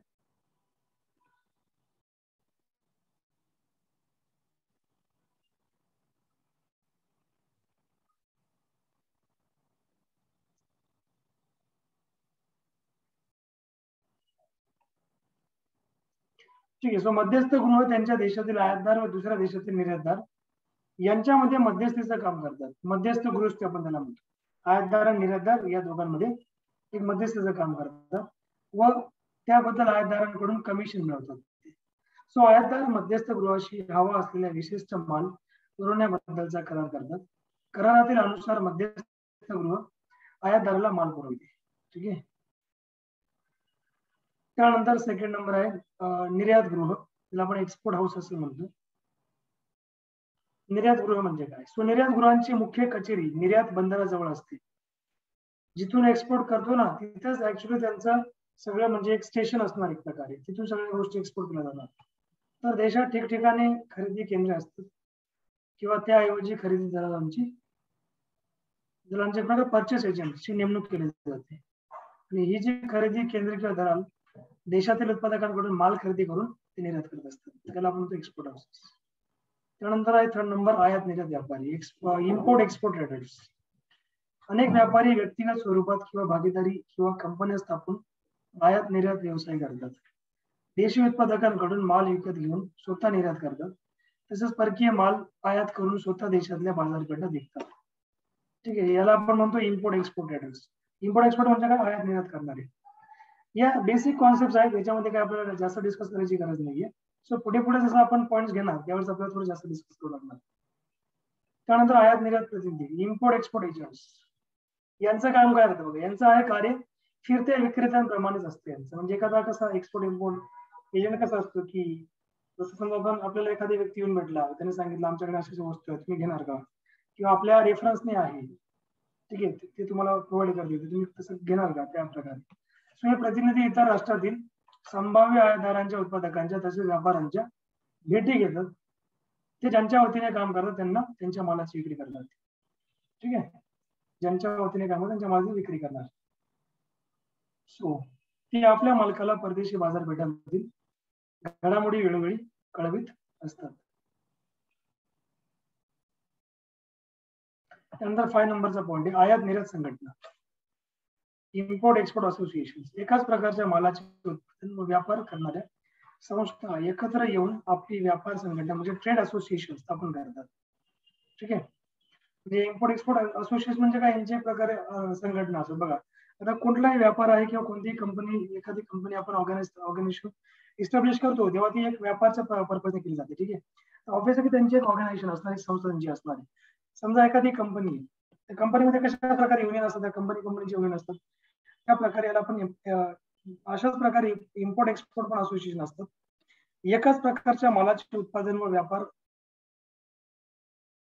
ठीक आहे. सो मध्यस्थ गृह त्यांच्या देशातील आयातदार व दुसऱ्या देशातील निर्यातदार यांच्यामध्ये मध्यस्थीचं काम करतात. मध्यस्थ गृह आपण त्याला म्हणतो. आयातदार आणि निर्यातदार या दोघांमध्ये एक मध्यस्थीचं काम करतात व त्याबद्दल आयातदारांकडून कमिशन मिळवतात. सो आयातदार मध्यस्थ गृहाशी हवा असलेल्या विशिष्ट माल पुरवण्याबद्दलचा करार करतात. करारातील अनुसार मध्यस्थ गृह आयातदाराला माल पुरवते. ठीक आहे. त्यानंतर सेकंड नंबर आहे निर्यात गृह, त्याला आपण एक्सपोर्ट हाऊस असं म्हणतो. निर्यात गृह म्हणजे काय? सो निर्यात गृहांची मुख्य कचेरी निर्यात बंदराजवळ असते. जिथून एक्सपोर्ट करतो ना तिथेच ऍक्च्युली त्यांचं सगळं म्हणजे एक स्टेशन असणार एक प्रकारे, तिथून सगळ्या गोष्टी एक्सपोर्ट केल्या जाणार. तर देशात ठिकठिकाणी खरेदी केंद्रे असतात किंवा त्याऐवजी खरेदी दलालांची परचेस एजंटची नेमणूक केली जाते. आणि ही जी खरेदी केंद्र किंवा दलाल देशातील उत्पादकांकडून माल खरेदी करून ते निर्यात करत असतात. त्याला आपण म्हणतो एक्सपोर्ट हाऊसेस. त्यानंतर आहे थर्ड नंबर आयात निर्यात व्यापारी, इम्पोर्ट एक्सपोर्ट ट्रेडर्स. अनेक व्यापारी व्यक्तिगत स्वरूपात किंवा भागीदारी किंवा कंपन्या स्थापून आयात निर्यात व्यवसाय करतात. देशी उत्पादकांकडून माल विकत घेऊन स्वतः निर्यात करतात. तसेच परकीय माल आयात करून स्वतः देशातल्या बाजारपेठा विकतात. ठीक आहे. याला आपण म्हणतो import export traders. Import export म्हणजे काय? आयात निर्यात करणारे. या बेसिक कॉन्सेप्ट आहेत, याच्यामध्ये काय आपल्याला जास्त डिस्कस करायची गरज नाहीये. सो पुढे जसं आपण पॉईंट्स घेणार त्यावेळेस आपल्याला थोडं जास्त डिस्कस करू लागणार. त्यानंतर आयात निर्यात प्रतिनिधी, इम्पोर्ट एक्सपोर्ट एजंट्स. यांचं काम काय होतं बघा, यांचं आहे कार्य फिरत्या विक्रेत्यांप्रमाणेच असतं यांचं. म्हणजे एखादा कसा एक्सपोर्ट इम्पोर्ट एजंट कसा असतो की जसं समजा आपल्याला एखादी व्यक्ती येऊन भेटला, त्याने सांगितलं आमच्याकडे अशी वस्तू आहे, तुम्ही घेणार का? किंवा आपल्या रेफरन्सने आहे, ठीक आहे, ते तुम्हाला प्रोव्हाइड करते, तुम्ही तसं घेणार का? त्या प्रकारे. सो हे प्रतिनिधी इतर राष्ट्रातील संभाव्य आयातदारांच्या, उत्पादकांच्या तसेच व्यापाऱ्यांच्या भेटी घेतात. ते ज्यांच्या वतीने काम करतात त्यांना त्यांच्या मालाची विक्री करतात. ठीक आहे. ज्यांच्या वतीने काम करतात त्यांच्या मालाची विक्री करणार. सो ते आपल्या मालकाला परदेशी बाजारपेठांमधील घडामोडी वेळोवेळी कळवित असतात. त्यानंतर 5 नंबरचा पॉईंट आहे आयात निर्यात संघटना, इम्पोर्ट एक्सपोर्ट असोसिएशन. एकाच प्रकारच्या मालाचे उत्पादन व व्यापार करणाऱ्या संस्था एकत्र येऊन आपली व्यापार संघटना म्हणजे ट्रेड असोसिएशन स्थापन करतात. ठीक आहे. म्हणजे इम्पोर्ट एक्सपोर्ट असोसिएशन म्हणजे काय? यांचे प्रकारे संघटना असतात. बघा आता कुठलाही व्यापार आहे किंवा कोणतीही कंपनी, एखादी कंपनी आपण ऑर्गनायझेशन इस्टॅब्लिश करतो तेव्हा ती एक व्यापारच्या पर्पजने केली जाते. ठीक आहे. ऑब्व्हियसली त्यांची एक ऑर्गनायझेशन असणार, एक संस्था त्यांची असणार आहे. समजा एखादी कंपनी, त्या कंपनीमध्ये कशा प्रकारे युनियन असतात, त्या कंपनीचे युनियन असतात. त्या प्रकारे याला आपण अशाच प्रकारे इम्पोर्ट एक्सपोर्ट पण असोसिएशन असतात. एकाच प्रकारच्या मालाचे उत्पादन व व्यापार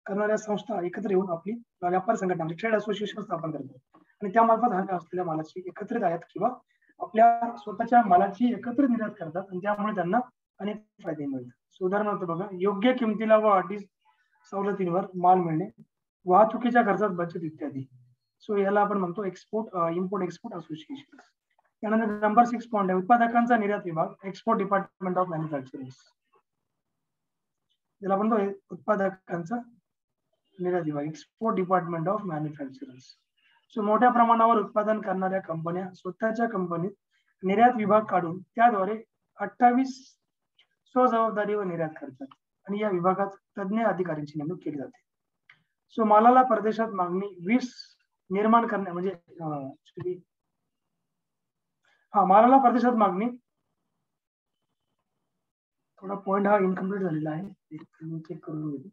करणाऱ्या संस्था एकत्र येऊन आपली व्यापार संघटना म्हणजे ट्रेड असोसिएशन स्थापन करतात आणि त्यामार्फत हव्या असलेल्या मालाची एकत्रित आयात किंवा आपल्या स्वतःच्या मालाची एकत्रित निर्यात करतात आणि त्यामुळे त्यांना अनेक फायदे मिळतात. उदाहरणार्थ बघा, योग्य किमतीला व अटी सवलतींवर माल मिळणे, वाहतुकीच्या खर्चात बचत इत्यादी. सो याला आपण म्हणतो इम्पोर्ट एक्सपोर्ट असोसिएशन. त्यानंतर नंबर 6 पॉईंट आहे उत्पादकांचा निर्यात विभाग, एक्सपोर्ट डिपार्टमेंट ऑफ मॅन्युफॅक्चरिंग. याला म्हणतो उत्पादकांचा निर्यात विभाग, export department of manufacturers. So मोठ्या प्रमाणावर उत्पादन करणाऱ्या कंपन्या स्वतःच्या कंपनीत निर्यात विभाग काढून त्याद्वारे 28 स्वजबाबदारीवर निर्यात करतात आणि या विभागात तज्ञ अधिकाऱ्यांची नेमणूक केली जाते. सो मालाला परदेशात मागणी 20 निर्माण करण्या म्हणजे मालाला परदेशात मागणी, थोडा पॉइंट हा इनकम्प्लीट झालेला आहे, चेक करून घेऊ.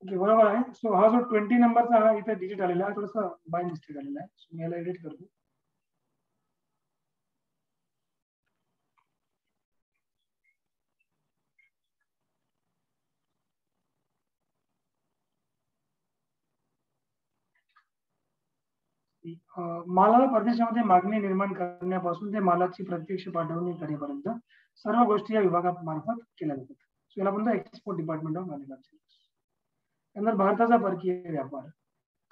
ओके, बरोबर आहे. सो हा जो 20 नंबरचा हा इथे डिजिट आलेला आहे, थोडासा बाय मिस्टेक आलेला आहे. सो मी याला एडिट करतो. मालाला परदेशामध्ये मागणी निर्माण करण्यापासून ते मालाची प्रत्यक्ष पाठवणी करेपर्यंत सर्व गोष्टी या विभागामार्फत केल्या जातात. सो याला म्हणतो एक्सपोर्ट डिपार्टमेंट ऑफ मॅन्युफॅक्चरिंग. त्यानंतर भारताचा परकीय व्यापार.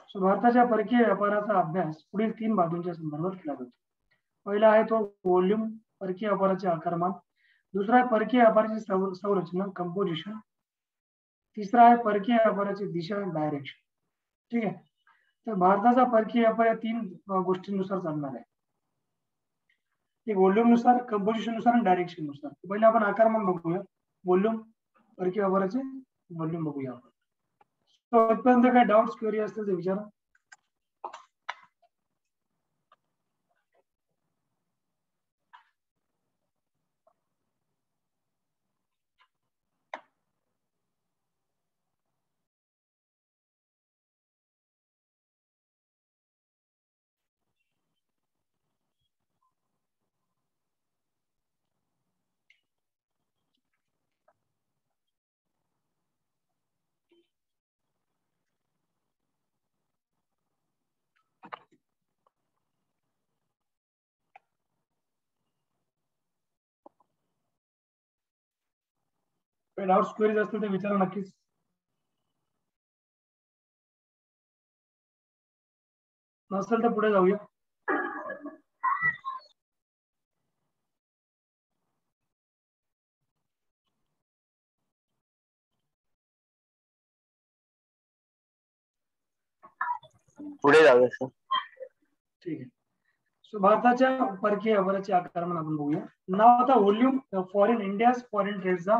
सो भारताच्या परकीय व्यापाराचा अभ्यास पुढील 3 बाबींच्या संदर्भात केला जातो. पहिला आहे तो व्हॉल्यूम, परकीय व्यापाराचे आकारमान. दुसरा आहे परकीय व्यापाराची संरचना, कंपोजिशन. तिसरा आहे परकीय व्यापाराची दिशा, डायरेक्शन. ठीक आहे. तर भारताचा परकीय व्यापार या 3 गोष्टींनुसार चालणार आहे. एक व्हॉल्यूम नुसार, कंपोजिशन नुसार आणि डायरेक्शन नुसार. पहिले आपण आकारमान बघूया. व्हॉल्यूम, परकीय व्यापाराचे व्हॉल्यूम बघूया आपण. तो इथपर्यंत काय डाऊट्स, क्वेरी असतील ते विचारा. डाऊट्स, क्वेरीज असतील ते विचारा नक्कीच. नसेल तर पुढे जाऊया. पुढे जाऊया सर. ठीक आहे. सो भारताच्या परकीय व्यापाराचे आकारमान आपण बघूया. नाव आता व्हॉल्यूम, फॉरेन इंडिया फॉरेन ट्रेडचा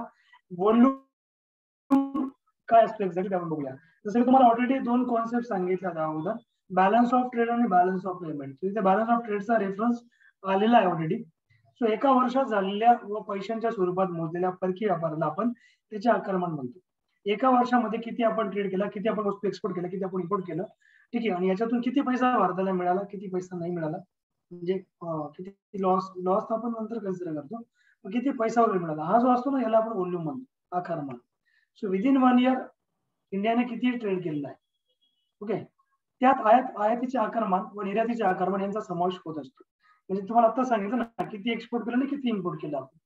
व्हॉल्यूम काय असतो एक्झॅक्टली आपण बघूया. जसं की तुम्हाला ऑलरेडी 2 कॉन्सेप्ट सांगितल्या त्या अगोदर, बॅलन्स ऑफ ट्रेड आणि बॅलन्स ऑफ पेमेंट. इथे बॅलन्स ऑफ ट्रेडचा रेफरन्स आलेला आहे ऑलरेडी. सो एका वर्षात झालेल्या व पैशांच्या स्वरूपात मोजलेल्या परकीय व्यापाराला आपण त्याचे आकारमान म्हणतो. एका वर्षामध्ये किती आपण ट्रेड केला, किती आपण वस्तू एक्सपोर्ट केला, किती आपण इम्पोर्ट केलं. ठीक आहे. आणि याच्यातून किती पैसा भारताला मिळाला, किती पैसा नाही मिळाला, म्हणजे किती लॉस आपण नंतर कन्सिडर करतो, किती पैसा वगैरे मिळाला, हा जो असतो ना याला आपण व्हॉल्यूम म्हणतो, आकारमान. सो विदिन 1 इयर इंडियाने किती ट्रेड केलेला आहे. ओके. त्यात आयातीचे आकारमान व निर्यातीचे आकारमान यांचा समावेश होत असतो. म्हणजे तुम्हाला आता सांगितलं ना किती एक्सपोर्ट केलं आणि किती इम्पोर्ट केलं आपण,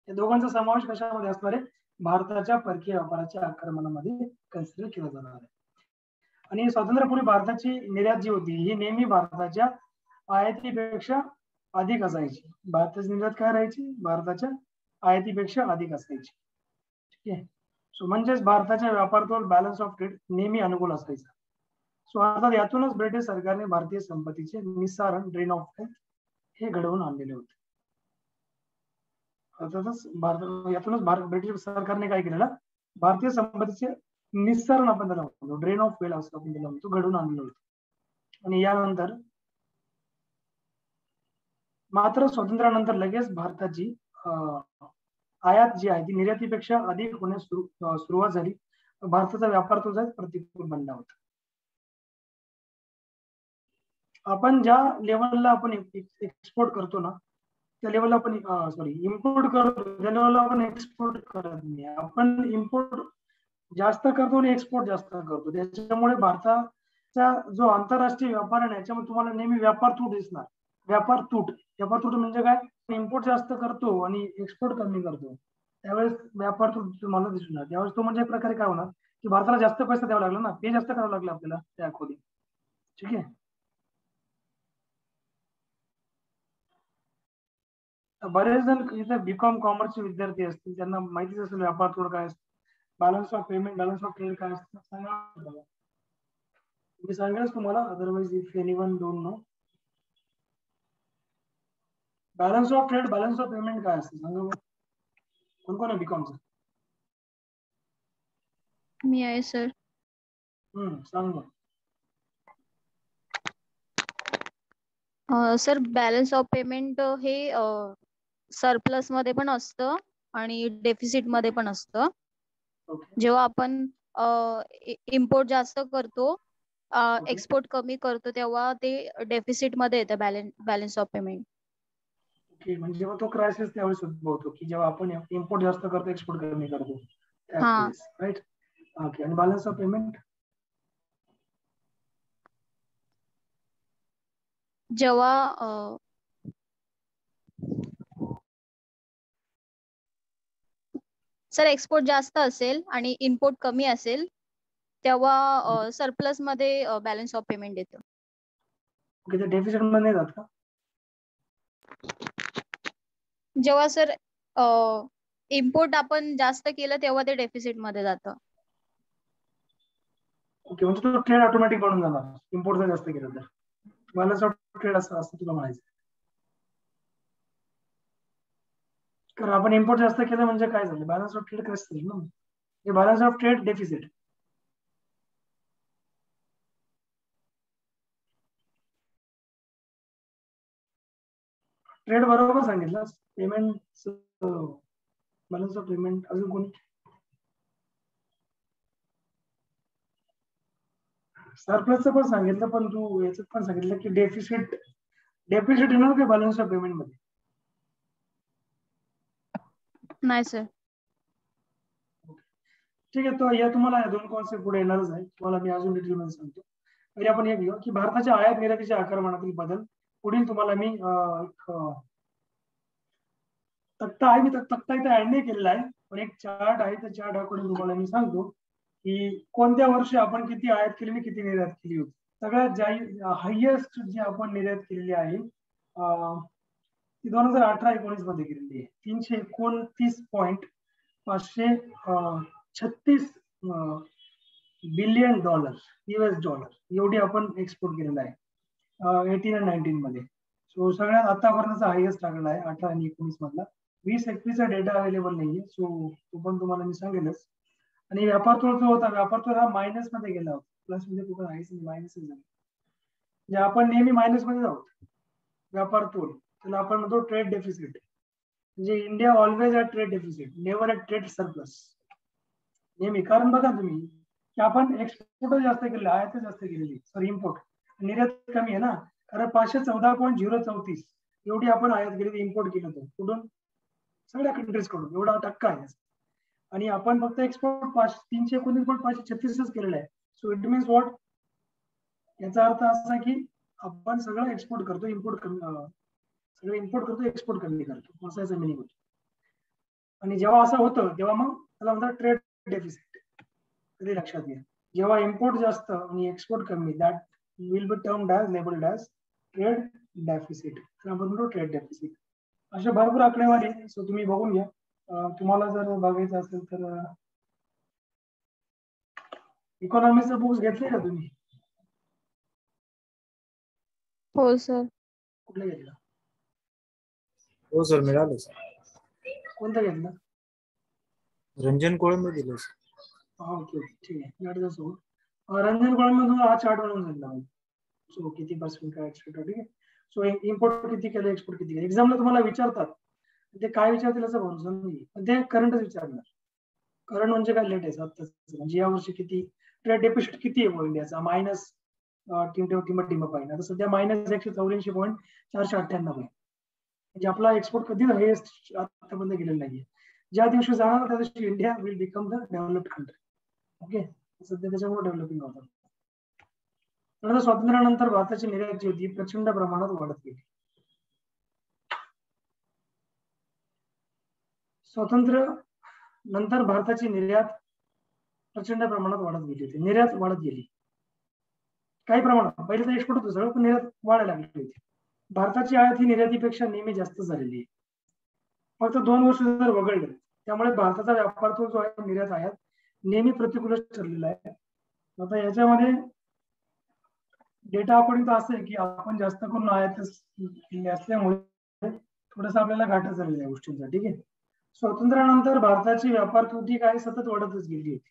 या दोघांचा समावेश कशामध्ये असणार आहे, भारताच्या परकीय व्यापाराच्या आकारमानामध्ये कन्सिडर केला जाणार आहे. आणि स्वातंत्र्यपूर्वी भारताची निर्यात जी होती ही नेहमी भारताच्या आयातीपेक्षा अधिक असायची. भारताची निर्यात काय राहायची, भारताच्या आयातीपेक्षा अधिक असायची. ठीक आहे. सो म्हणजेच भारताच्या व्यापारातून बॅलन्स ऑफ ट्रेड नेहमी अनुकूल असायचा. सो अर्थात यातूनच ब्रिटिश सरकारने भारतीय संपत्तीचे निस्सारण, ड्रेन ऑफ वेल्थ हे घडवून आणलेले होते. अर्थातच यातूनच ब्रिटिश सरकारने काय केलेलं, भारतीय संपत्तीचे निस्सारण आपण त्याला म्हणतो, ड्रेन ऑफ वेल्थ असं आपण त्याला म्हणतो, घडवून आणलेलं होतं. आणि यानंतर मात्र स्वातंत्र्यानंतर लगेच भारताची आयात जी आहे ती निर्यातीपेक्षा अधिक होण्यास सुरुवात झाली. भारताचा व्यापार तो प्रतिकूल बनला होता. आपण ज्या लेवलला आपण एक्सपोर्ट करतो ना त्या लेवलला आपण इम्पोर्ट करतो, त्या लेवलला आपण एक्सपोर्ट करत नाही. आपण इम्पोर्ट जास्त करतो आणि एक्सपोर्ट जास्त करतो. त्याच्यामुळे भारताचा जो आंतरराष्ट्रीय व्यापार आहे याच्यामध्ये तुम्हाला नेहमी व्यापार तूट दिसणार. व्यापार तूट म्हणजे काय, इम्पोर्ट जास्त करतो आणि एक्सपोर्ट कमी करतो. त्यावेळेस व्यापार तुम्हाला दिसणार. त्यावेळेस तो म्हणजे एक प्रकारे काय होणार की भारताला जास्त पैसा द्यावा लागला ना, पे जास्त करावं लागलं आपल्याला त्या अखोली. ठीक आहे. बरेच जण इथे बीकॉम कॉमर्सचे विद्यार्थी असतील, त्यांना माहितीच असेल व्यापार तोड काय असतं, balance of payment, balance of trade काय असतं सांगा. मी सांगेलच तुम्हाला, otherwise if anyone don't know balance of trade, balance of payment काय असतं सांगा. कोण कोण आहे बीकॉमचं? मी आहे सर. सांग. सर बॅलन्स ऑफ पेमेंट हे सरप्लस मध्ये पण असतं आणि डेफिसिट मध्ये पण असतं. ओके. जेव्हा आपण इम्पोर्ट जास्त करतो, Okay. एक्सपोर्ट कमी करतो, तेव्हा ते डेफिसिट मध्ये येतं बॅलन्स ऑफ पेमेंट. ओके, म्हणजे जेव्हा तो क्रायसिस त्यावेळेस उद्भवतो की जेव्हा आपण इम्पोर्ट जास्त करतो, एक्सपोर्ट कमी करतो, राईट. ओके. आणि बॅलन्स ऑफ पेमेंट जेव्हा सर एक्सपोर्ट जास्त असेल आणि इम्पोर्ट कमी असेल, तेव्हा सरप्लस मध्ये बॅलन्स ऑफ पेमेंट येतं. ओके. ते डेफिसिट मध्ये नाही जात का? जेव्हा सर इम्पोर्ट आपण जास्त केलं तेव्हा ते डेफिसिट मध्ये जातं. ओके, म्हणजे तो ट्रेड ऑटोमॅटिक बनून जाणार इम्पोर्ट जर जास्त केलं तर. बॅलन्स ऑफ ट्रेड असं तुला म्हणायचं. कारण आपण इम्पोर्ट जास्त केलं म्हणजे काय झालं, बॅलन्स ऑफ ट्रेड कसं ना, म्हणजे balance of trade deficit. Trade बरोबर सांगितलं. पेमेंट, बॅलन्स ऑफ पेमेंट, अजून कोणी? सरप्लसचं पण सांगितलं, पण तू याचं पण सांगितलं की डेफिसिट येणार का बॅलन्स ऑफ पेमेंट मध्ये? नाही सर. ठीक आहे. तो या तुम्हाला या दोन कॉन्सेप्ट पुढे येणारच आहे, तुम्हाला मी अजून डिटेल मध्ये सांगतो. तरी आपण हे घेऊ की भारताच्या आयात निर्यातीच्या आकारमानातील बदल. पुढील तुम्हाला मी एक तक्ता आहे, मी तक्ता इथे ऍड नाही केलेला आहे, पण एक चार्ट आहे, त्या चार्ट अकॉर्डिंग तुम्हाला मी सांगतो की कोणत्या वर्षी आपण किती आयात केली आणि किती निर्यात केली होती. सगळ्यात हायएस्ट जी आपण निर्यात केलेली आहे ती 2018-19 मध्ये केलेली आहे. 329.536 बिलियन डॉलर, US डॉलर एवढी आपण एक्सपोर्ट केलेला आहे 18 आणि 19 मध्ये. सो सगळ्यात आतापर्यंतचा हायएस्ट आकडा आहे 18 आणि 19 मधला. 20-21चा डेटा अवेलेबल नाहीये, सो तो पण तुम्हाला मी सांगेलच. आणि व्यापार तोड जो होता, व्यापार तोड हा मायनस मध्ये गेला होता, प्लस मध्ये कुठं आहेच नाही, मायनस झाला. म्हणजे आपण नेहमी मायनस मध्ये आहोत व्यापार तोड, त्याला आपण म्हणतो ट्रेड डेफिसिट. म्हणजे India always at trade deficit, never at trade surplus नेहमी. कारण बघा तुम्ही की आपण एक्सपोर्ट जास्त केले, आयात जास्त केलेली, सॉरी इम्पोर्ट, निर्यात कमी आहे ना. कारण 514.034 एवढी आपण आयात केली, इम्पोर्ट केलं होतं कुठून? सगळ्या कंट्रीज कडून, एवढा टक्का आहे. आणि आपण फक्त एक्सपोर्ट 319.536 केलेलं आहे. सो इट मीन्स व्हॉट, याचा अर्थ असा की आपण सगळं एक्सपोर्ट करतो, इम्पोर्ट कमी, सगळं इम्पोर्ट करतो, एक्सपोर्ट कमी करतो, असं याचं मिनिंग होतं. आणि जेव्हा असं होतं तेव्हा मग त्याला म्हणतात ट्रेड डेफिसिट. कधी लक्षात घ्या, जेव्हा इम्पोर्ट जास्त आणि एक्सपोर्ट कमी, that will be termed as, labelled as trade deficit. तर आपण म्हणतो ट्रेड डेफिसिट. अशा भरपूर आकडेवारी, सो तुम्ही बघून घ्या. तुम्हाला जर बघायचं असेल तर इकॉनॉमीचं बुक्स घेतले का तुम्ही? हो सर. कुठलं घेतलं? हो सर, मिळालं सर. कोणतं घेतलं? रंजन कोळंबे दिलं सर. ओके ओके, ठीक आहे. रंजन कोळंबे तुम्हाला हा चार्ट बनवून सांगितला. सो किती पर्सेंट काय एक्सपोर्ट, ठीक आहे. सो इम्पोर्ट किती केलं, एक्सपोर्ट किती केलं, एक्झामला तुम्हाला विचारतात. ते काय विचारतील याचा भरोसा नाही, पण ते करंटच विचारणार. करंट म्हणजे काय, लेटेस्ट आत्ताच. म्हणजे यावर्षी किती ट्रेड डेफिसिट किती आहे इंडियाचा, मायनस टिंब पाहिजे. आता सध्या मायनस 184.498 आहे. म्हणजे आपला एक्सपोर्ट कधी हायेस्ट आतापर्यंत गेलेला नाहीये. ज्या दिवशी जाणार त्या दिवशी India will become the developed country. Okay, सध्या त्याच्यामुळे डेव्हलपिंग होतं. स्वातंत्र्यानंतर भारताची निर्यात जी होती प्रचंड प्रमाणात वाढत गेली. स्वातंत्र्य नंतर भारताची निर्यात प्रचंड प्रमाणात वाढत गेली होती, निर्यात वाढत गेली काही प्रमाणात. पहिले तर एक्सपोर्ट होतं सगळं, पण निर्यात वाढायला लागली होती. भारताची आयात ही निर्यातीपेक्षा नेहमी जास्त झालेली आहे. फक्त 2 वर्ष जर वगळले त्यामुळे भारताचा व्यापार तो जो आहे निर्यात आयात नेहमी प्रतिकूलच ठरलेला आहे. आता याच्यामध्ये डेटा अकॉर्डिंग तर असं आहे की आपण जास्त करून आयात केली असल्यामुळे थोडंसं आपल्याला घाटा झालेला आहे गोष्टींचा. ठीक आहे. स्वातंत्र्यानंतर भारताची व्यापार तुटी काय सतत वाढतच गेली होती.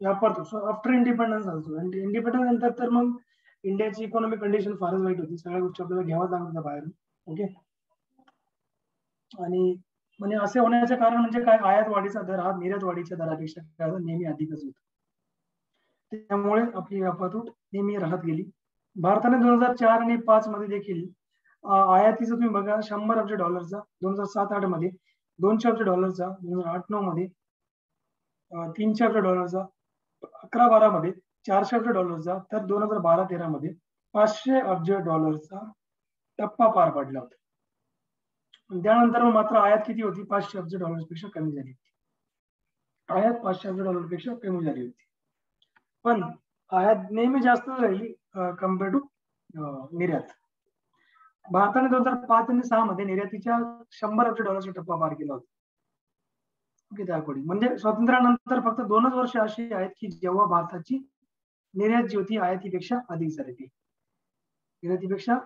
व्यापार आफ्टर इंडिपेंडन्स असतो, इंडिपेंडन्स नंतर तर मग इंडियाची इकॉनॉमिक कंडिशन फारच वाईट होती. सगळ्या गोष्टी आपल्याला घ्याव्या लागत होत्या बाहेरून. ओके. आणि म्हणजे असे होण्याचे कारण म्हणजे काय, आयात वाढीचा दर हा निर्यात वाढीच्या दरापेक्षा नेहमी अधिकच होता. त्यामुळे आपली व्यापार तूट नेहमी राहत गेली. भारताने 2004 आणि 5 मध्ये देखील आयातीचं तुम्ही बघा 100 अब्ज डॉलरचा, 2007-8 मध्ये 200 अब्ज डॉलरचा, 2008-9 मध्ये 300 अब्ज डॉलरचा, 11-12 मध्ये 400 अब्ज डॉलरचा, तर 2012-13 मध्ये 500 अब्ज डॉलरचा टप्पा पार पडला होता. त्यानंतर मात्र आयात किती होती, 500 अब्ज डॉलर्सपेक्षा कमी झाली होती. आयात 500 अब्ज डॉलरपेक्षा कमी झाली होती, पण आयात नेहमी जास्त राहिली कम्पेअर टू निर्यात. भारताने 2005 आणि 6 मध्ये निर्यातीच्या 100 अब्ज डॉलरचा टप्पा पार केला होता. ओके. त्या अकॉर्डिंग म्हणजे स्वातंत्र्यानंतर फक्त 2च वर्ष अशी आहेत की जेव्हा भारताची निर्यात जी होती आयातीपेक्षा अधिक झाली. निर्यातीपेक्षा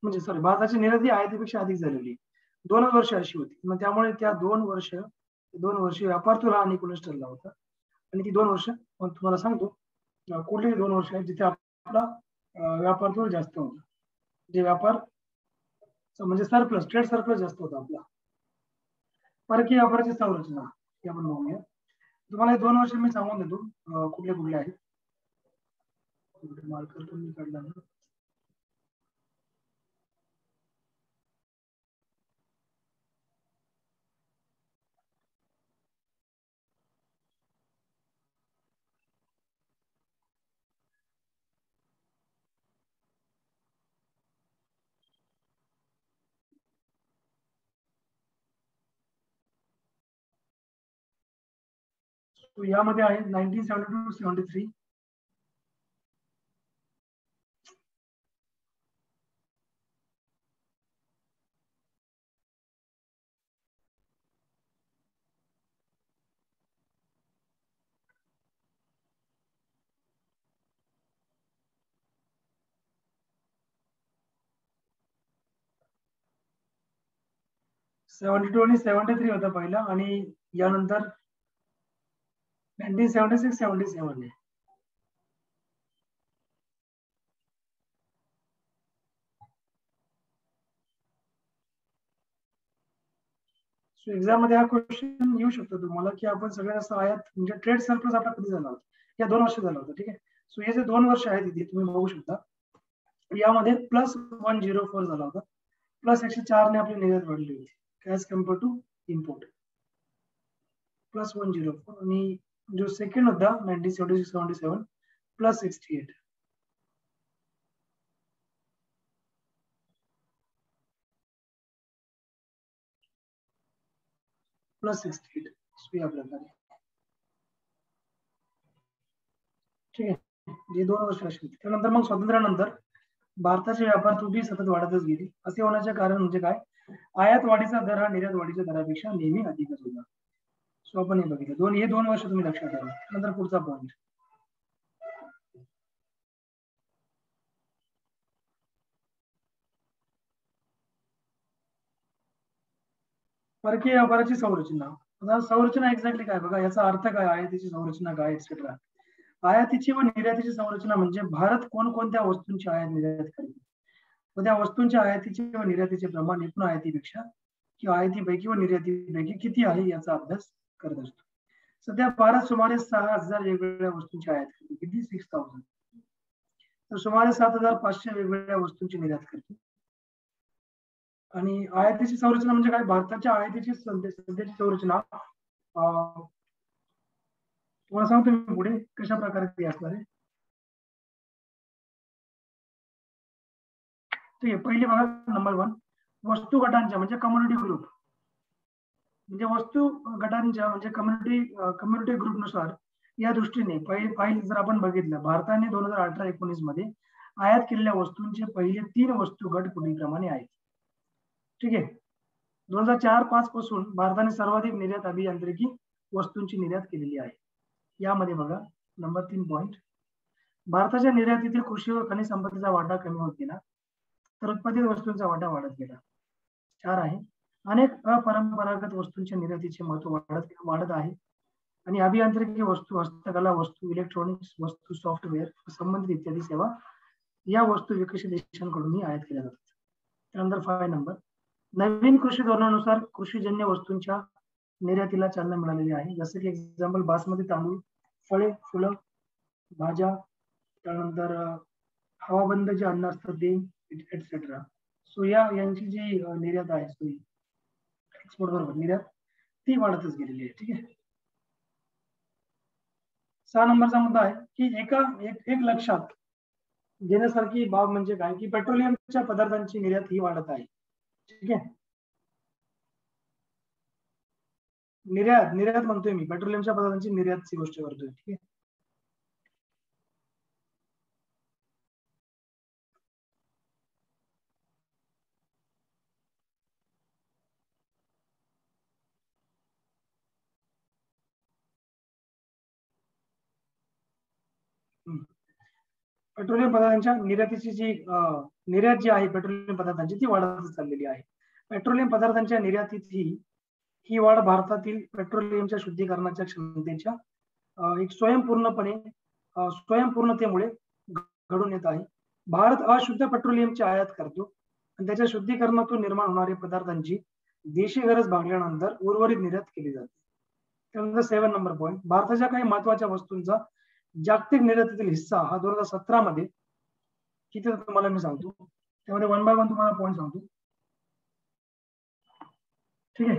म्हणजे सॉरी भारताची निर्यात आयातीपेक्षा अधिक झालेली 2च वर्ष अशी होती. मग त्यामुळे त्या 2 वर्ष व्यापार तुला अनुकूलच ठरला होता. आणि ती 2 वर्ष तुम्हाला सांगतो कुठली 2 वर्ष आहेत जिथे आपला व्यापार तुला जास्त होता, जे व्यापार म्हणजे सरप्लस, ट्रेड सरप्लस जास्त होता आपला. परकीय व्यापाराची संरचना हे आपण बघूया. तुम्हाला 2 वर्ष मी सांगून देतो कुठले कुठले आहेत. मार्कर तुम्ही काढला ना. यामध्ये आहे 1972-73, आणि 73 होता पहिला, आणि यानंतर 1976-77 आहे. एक्झाम मध्ये हा क्वेश्चन येऊ शकतो तुम्हाला की आपण सगळ्यात जास्त आयात म्हणजे ट्रेड सरप्लस आपला कधी झाला होता, या 2 वर्ष झाला होता. ठीक आहे. सो हे जे 2 वर्ष आहेत इथे तुम्ही बघू शकता, यामध्ये +104 झाला होता, +104 ने आपली निर्यात वाढली होती ॲज कम्पेअर टू इम्पोर्ट, +104. आणि जो सेकंड होता 1976-77 +68. +68 आपल्याकडे. ठीक आहे. जे 2 वर्ष अशी होती. त्यानंतर मग स्वातंत्र्यानंतर भारताची व्यापार तुटी सतत वाढतच गेली. असे होण्याचे कारण म्हणजे काय, आयात वाढीचा दर हा निर्यात वाढीच्या दरापेक्षा नेहमी अधिकच होता. सो आपण हे बघितलं. हे 2 वर्ष तुम्ही लक्षात ठेवा. नंतर पुढचा पॉईंट, परकीय व्यापाराची संरचना. आता संरचना एक्झॅक्टली काय बघा, याचा अर्थ काय, आयातीची संरचना काय एक्सेट्रा. आयातीची व निर्यातीची संरचना म्हणजे भारत कोणकोणत्या वस्तूंची आयात निर्यात करतो व त्या वस्तूंच्या आयातीचे व निर्यातीचे प्रमाण एकूण आयातीपेक्षा किंवा आयातीपैकी व निर्यातीपैकी किती आहे याचा अभ्यास करत असतो. सध्या भारत सुमारे 6,000 वेगवेगळ्या वस्तूंची आयात करतो. किती, 6,000. तर सुमारे 7,500 वेगवेगळ्या वस्तूंची निर्यात करतो. आणि आयातीची संरचना म्हणजे काय, भारताच्या आयातीची सध्याची संरचना तुम्हाला सांगतो मी पुढे कशा प्रकारे ती असणार आहे. ठीक आहे. पहिली बघा, नंबर 1 वस्तू गटांच्या म्हणजे कम्युनिटी ग्रुप. म्हणजे वस्तू गटांच्या म्हणजे कम्युनिटी ग्रुपनुसार या दृष्टीने फाईल जर आपण बघितलं, भारताने 2018-19 मध्ये आयात केलेल्या वस्तूंचे पहिले 3 वस्तू गट पुढीलप्रमाणे आहेत. ठीक आहे. 2004-5 पासून भारताने सर्वाधिक निर्यात अभियांत्रिकी वस्तूंची निर्यात केलेली आहे. यामध्ये बघा नंबर 3 पॉइंट, भारताच्या निर्यातीतील कृषी व खनिज संपत्तीचा वाटा कमी होत गेला, तर उत्पादित वस्तूंचा वाटा वाढत गेला. 4 आहे, अनेक अपरंपरागत वस्तूंच्या निर्यातीचे महत्व वाढत आहे आणि अभियांत्रिकी वस्तू, हस्तकला वस्तू, इलेक्ट्रॉनिक्स वस्तू, सॉफ्टवेअर संबंधित इत्यादी सेवा या वस्तू विकसित देशांकडूनही आयात केल्या जातात. त्यानंतर 5 नंबर, नवीन कृषी धोरणानुसार कृषीजन्य वस्तूंच्या निर्यातीला चालना मिळालेली आहे. जसं की एक्झाम्पल बासमती तांदूळ, फळे, फुलं, भाज्या, त्यानंतर हवाबंद जे अन्न असतं ते एटसेट्रा. सो यांची जी निर्यात आहे, सोयी एक्सपोर्ट बरोबर निर्यात ती वाढतच गेलेली आहे. ठीक आहे. 6 नंबरचा मुद्दा आहे की एक लक्षात घेण्यासारखी बाब म्हणजे काय की पेट्रोलियमच्या पदार्थांची निर्यात ही वाढत आहे. ठीक आहे. निर्यात म्हणतोय मी, पेट्रोलियमच्या पदार्थांची निर्यातची गोष्ट करतोय. ठीक आहे. पेट्रोलियम पदार्थांच्या निर्यातीची जी निर्यात जी आहे पेट्रोलियम पदार्थांची ती वाढतच चाललेली आहे. पेट्रोलियम पदार्थांच्या निर्यातीत ही वाढ भारतातील पेट्रोलियमच्या शुद्धीकरणाच्या क्षमतेच्या एक स्वयंपूर्णतेमुळे घडून येत आहे. भारत अशुद्ध पेट्रोलियमची आयात करतो आणि त्याच्या शुद्धीकरणातून निर्माण होणाऱ्या पदार्थांची देशी गरज भागल्यानंतर उर्वरित निर्यात केली जाते. त्यानंतर 7 नंबर पॉईंट, भारताच्या काही महत्वाच्या वस्तूंचा जागतिक निर्यातीतील हिस्सा हा 2017 मध्ये किती तुम्हाला मी सांगतो. त्यामध्ये 1 बाय 1 तुम्हाला पॉईंट सांगतो. ठीक आहे.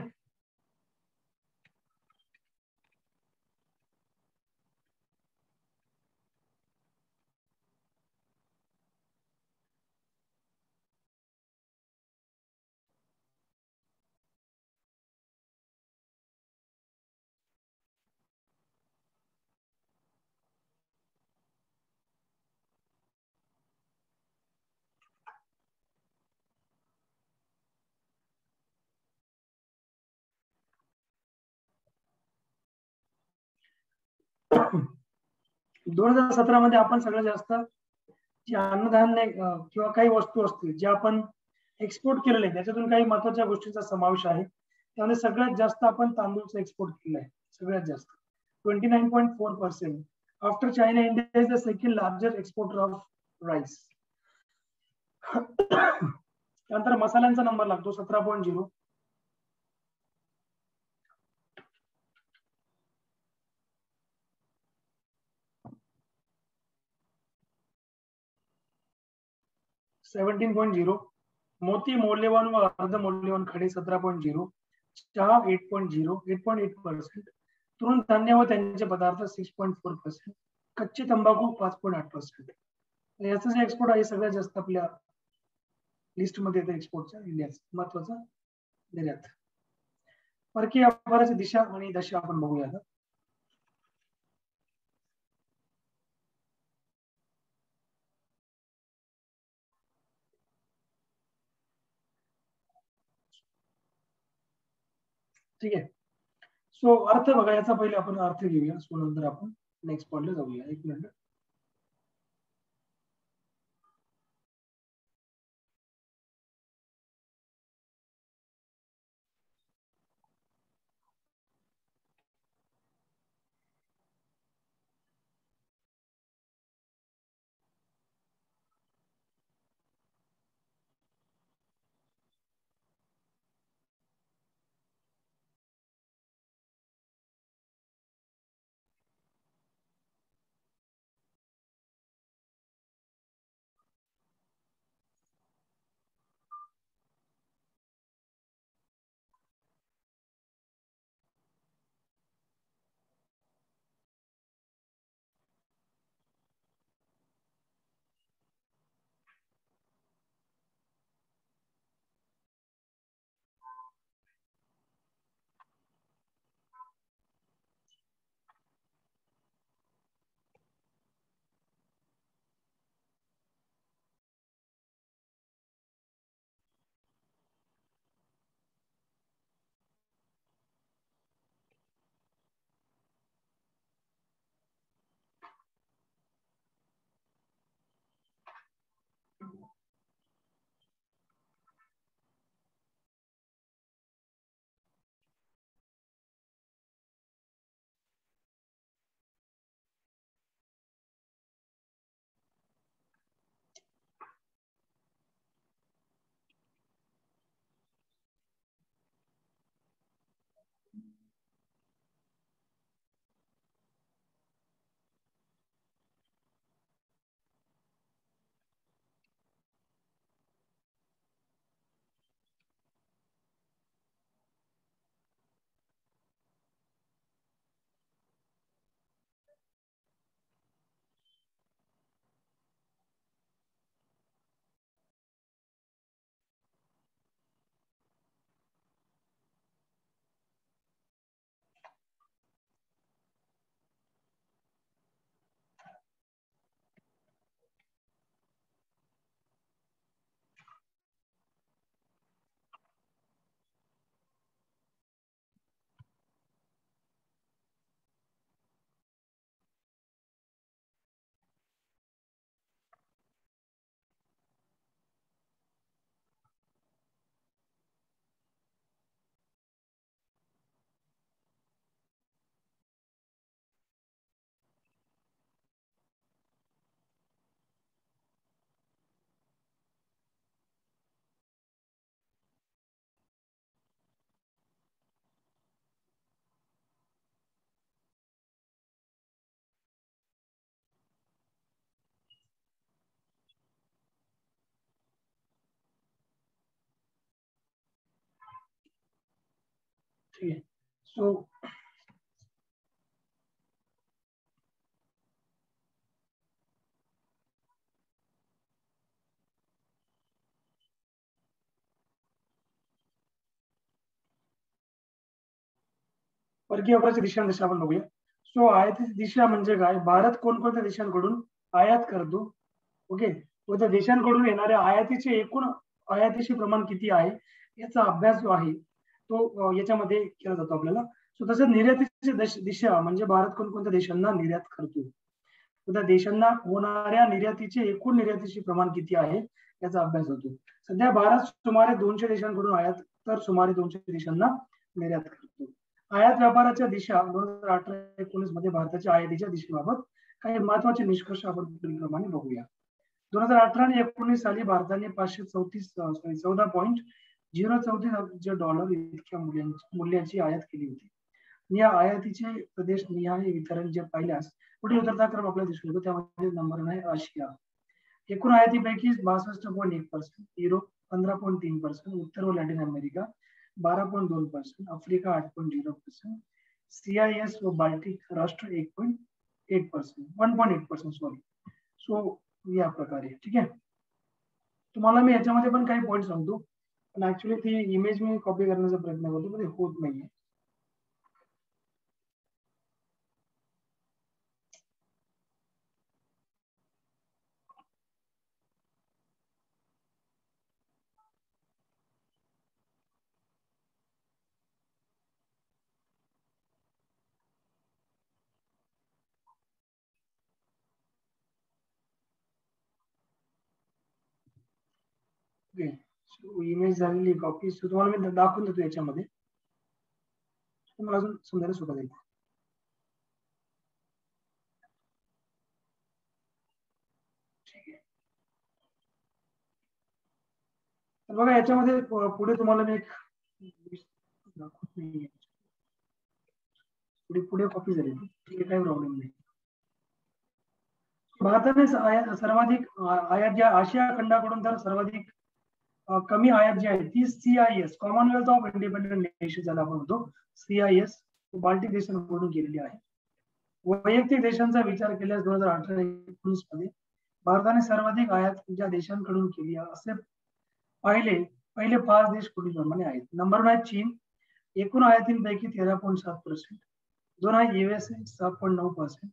दोन 2017 मध्ये आपण सगळ्यात जास्त जे अन्नधान्य किंवा काही वस्तू असतील जे आपण एक्सपोर्ट केलेले आहे त्याच्यातून काही महत्वाच्या गोष्टींचा समावेश आहे. त्यामध्ये सगळ्यात जास्त आपण तांदूळचा एक्सपोर्ट केला आहे, सगळ्यात जास्त 29.4%. After China, India is the second largest exporter of rice. त्यानंतर मसाल्यांचा नंबर लागतो 17.0. मोती, मौल्यवान व अर्ध मौल्यवान खडे 17.0. चहा 8.8%. तृणधान्य व त्यांचे पदार्थ 6.4%. कच्चे तंबाखू 5.8%. याचं जे एक्सपोर्ट आहे सगळ्यात जास्त आपल्या लिस्ट मध्ये येतं एक्सपोर्टचा इंडियाचा महत्वाचा निर्यात. परकीय व्यापाराची दिशा आणि दशा आपण बघूया. ठीक आहे. सो अर्थ बघा, याचा पहिले आपण अर्थ घेऊया, सो नंतर आपण नेक्स्ट पॉइंटला जाऊया. एक मिनिट. ठीक आहे. सो परकीय व्यापाराची दिशा जशी आपण बघूया. सो आयातीची दिशा म्हणजे काय, भारत कोणकोणत्या देशांकडून आयात करतो, ओके, व त्या देशांकडून येणाऱ्या आयातीचे एकूण आयातीचे प्रमाण किती आहे याचा अभ्यास जो आहे तो याच्यामध्ये केला जातो आपल्याला. सो तसंच निर्यातीची दिशा म्हणजे भारत कोणकोणत्या देशांना निर्यात करतो, त्या देशांना होणाऱ्या निर्यातीचे एकूण निर्यातीचे प्रमाण किती आहे याचा अभ्यास होतो. सध्या भारत सुमारे 200 देशांकडून आयात तर सुमारे 200 देशांना निर्यात करतो. आयात व्यापाराच्या दिशा 2018-19 मध्ये भारताच्या आयातीच्या दिशेबाबत काही महत्वाचे निष्कर्ष आपण पुढीलप्रमाणे बघूया. 2018 आणि 19 साली भारताने 14.034 अब्ज डॉलर इतक्या मूल्याची आयात केली होती. या आयातीचे प्रदेश निहाय वितरण जे पाहिल्यास पुढील उतरता क्रम आपल्याला दिसून येतो. त्यामध्ये नंबर आहे आशिया. एकूण आयातीपैकी 62.1%, युरोप 15.3%, उत्तर व लॅटिन अमेरिका 12.2%, आफ्रिका 8.0%, CIS व बाल्टिक राष्ट्र 1.8% सॉरी. सो या प्रकारे, ठीक आहे. तुम्हाला मी याच्यामध्ये पण काही पॉईंट सांगतो, पण ऍक्च्युली ती इमेज मी कॉपी करण्याचा प्रयत्न करतो पण होत नाहीये. इमेज झालेली कॉपी तुम्हाला मी दाखवून देतो याच्यामध्ये, तुम्हाला अजून समजायला सोपं जाईल. ठीक आहे. तर बघा याच्यामध्ये पुढे तुम्हाला मी एक पुढे कॉपी झाली, ठीक आहे, काही प्रॉब्लेम नाही. भारताने सर्वाधिक आयात ज्या आशिया खंडाकडून तर सर्वाधिक कमी आयात जी आहे ती CIS Commonwealth of independent nation ज्याला आपण म्हणतो CIS बाल्टिक देशांकडून केलेली आहे. वैयक्तिक देशांचा विचार केल्यास 2018-19 मध्ये भारताने सर्वाधिक आयात ज्या देशांकडून केली असे पहिले 5 देश पुढीलप्रमाणे आहेत. नंबर 1 चीन, एकूण आयातींपैकी 13.7%, 2 आहे USA 6.9%,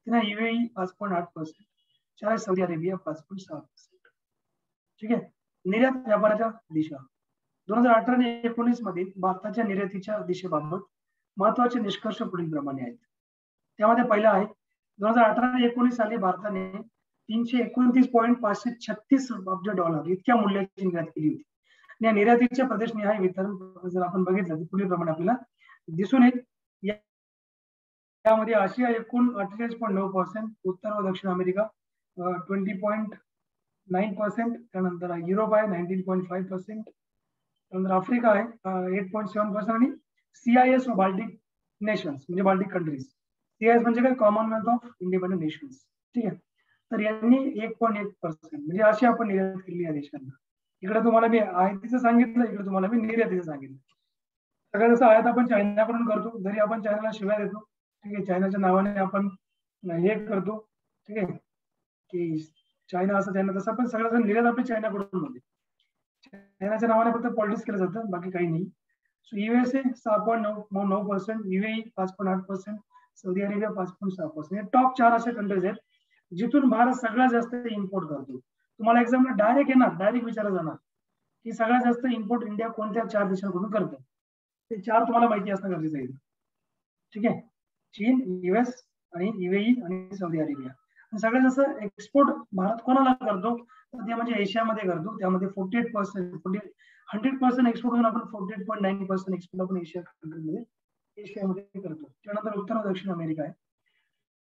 3 आहे UAE 5.8%, 4 आहे सौदी अरेबिया 5.6%. ठीक आहे. निर्यात व्यापाराच्या दिशा 2018 आणि 19 मध्ये भारताच्या निर्यातीच्या दिशेबाबत महत्वाचे निष्कर्ष पुढीलप्रमाणे आहेत. त्यामध्ये पहिला आहे 2018 आणि 19 साली भारताने 329.536 अब्ज डॉलर इतक्या मूल्याची निर्यात केली होती. या निर्यातीचे प्रदेश निहाय वितरण जर आपण बघितलं तर पुढीलप्रमाणे आपल्याला दिसून येईल. यामध्ये आशिया एकूण 48.9%, उत्तर व दक्षिण अमेरिका 20.9%, त्यानंतर युरोप आहे 19.5%, त्यानंतर आफ्रिका आहे 8.7% आणि CIS व बाल्टिक नेशन्स म्हणजे बाल्टिक कंट्रीज. CIS म्हणजे काय, कॉमनवेल्थ ऑफ इंडिपेंडंट नेशन्स. ठीक आहे. तर यांनी 1.1% म्हणजे अशी आपण निर्यात केली या देशांना. इकडे तुम्हाला मी आयातीचं सांगितलं, इकडे तुम्हाला मी निर्यातीचं सांगितलं. सगळं जसं आयात आपण चायनाकडून करतो, जरी आपण चायनाला शिवाय देतो, ठीक आहे, चायनाच्या नावाने आपण हे करतो, ठीक आहे, की चायना असं चायना तसं, पण सगळं निर्यात आपली चायनाकडून होते. चायनाच्या नावाने फक्त पॉलिटिक्स केलं जातं, बाकी काही नाही. So USA 6.9%, UAE 5.8%, Saudi Arabia 5.6%. हे टॉप 4 असे कंट्रीज आहेत जिथून भारत सगळ्यात जास्त इम्पोर्ट करतो. तुम्हाला एक्झामला डायरेक्ट येणार, डायरेक्ट विचारलं जाणार की सगळ्यात जास्त इम्पोर्ट इंडिया कोणत्या 4 देशांकडून करतं. ते 4 तुम्हाला माहिती असणं गरजेचं आहे. ठीक आहे. चीन, US आणि UAE आणि सौदी अरेबिया. सगळ्यात जास्त एक्सपोर्ट भारत कोणाला करतो तर ते म्हणजे एशियामध्ये करतो. त्यामध्ये 100% एक्सपोर्ट होऊन आपण 48.9% एक्सपोर्ट आपण एशियामध्ये करतो. त्यानंतर उत्तर व दक्षिण अमेरिका आहे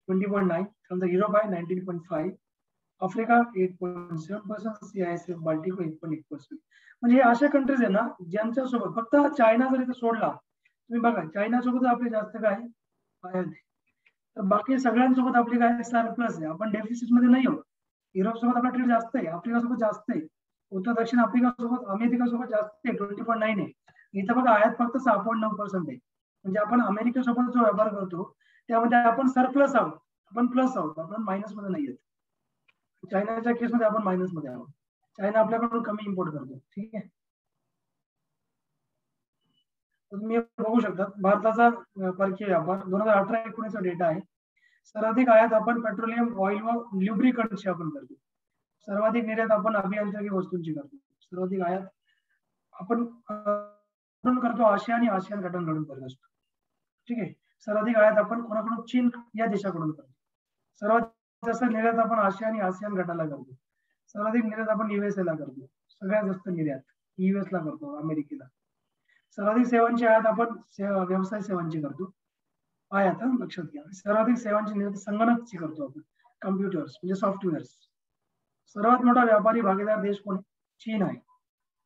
20.9%, त्यानंतर युरोप आहे 19.5%, आफ्रिका 8.7%, CIS बाल्टिक 8.1%. म्हणजे अशा कंट्रीज आहे ना ज्यांच्यासोबत फक्त चायना जर इथे सोडला, तुम्ही बघा चायनासोबत आपले जास्त काय आयात आहे, तर बाकी सगळ्यांसोबत आपली काय सरप्लस आहे, आपण डेफिसिट मध्ये नाही आहोत. युरोप सोबत आपला ट्रेड जास्त आहे, आफ्रिका सोबत जास्त आहे, उत्तर दक्षिण अमेरिका सोबत जास्त आहे 20.9 आहे, इथं बघा आयात फक्त 6.9% आहे. म्हणजे आपण अमेरिकेसोबत जो व्यापार करतो त्यामध्ये आपण सरप्लस आहोत, आपण प्लस आहोत, आपण मायनस मध्ये नाही आहेत. चायनाच्या केसमध्ये आपण मायनस मध्ये आहोत. चायना आपल्याकडून कमी इम्पोर्ट करतो. ठीक आहे, तुम्ही बघू शकता भारताचा परकीय व्यापार 2018-19 डेटा आहे. सर्वाधिक आयात आपण पेट्रोलियम ऑइल व ल्युब्रिकंटची आपण करतो. सर्वाधिक निर्यात आपण अभियांत्रिकी वस्तूंची करतो. सर्वाधिक आयात आपण करतो आशिया आणि आसियान गटांकडून करत असतो. ठीक आहे, सर्वाधिक आयात आपण कोणाकडून, चीन या देशाकडून करतो. सर्वात जास्त निर्यात आपण आशिया आणि आसियान गटाला करतो. सर्वाधिक निर्यात आपण युएसए ला करतो. सगळ्यात जास्त निर्यात युएस ला करतो, अमेरिकेला. सर्वाधिक सेवांची आयात आपण व्यवसाय सेवांची करतो. आयात लक्षात घ्या. सर्वाधिक सेवांची निर्यात संगणकची करतो आपण, कम्प्युटर्स म्हणजे सॉफ्टवेअर्स. सर्वात मोठा व्यापारी भागीदार देश कोण? चीन आहे,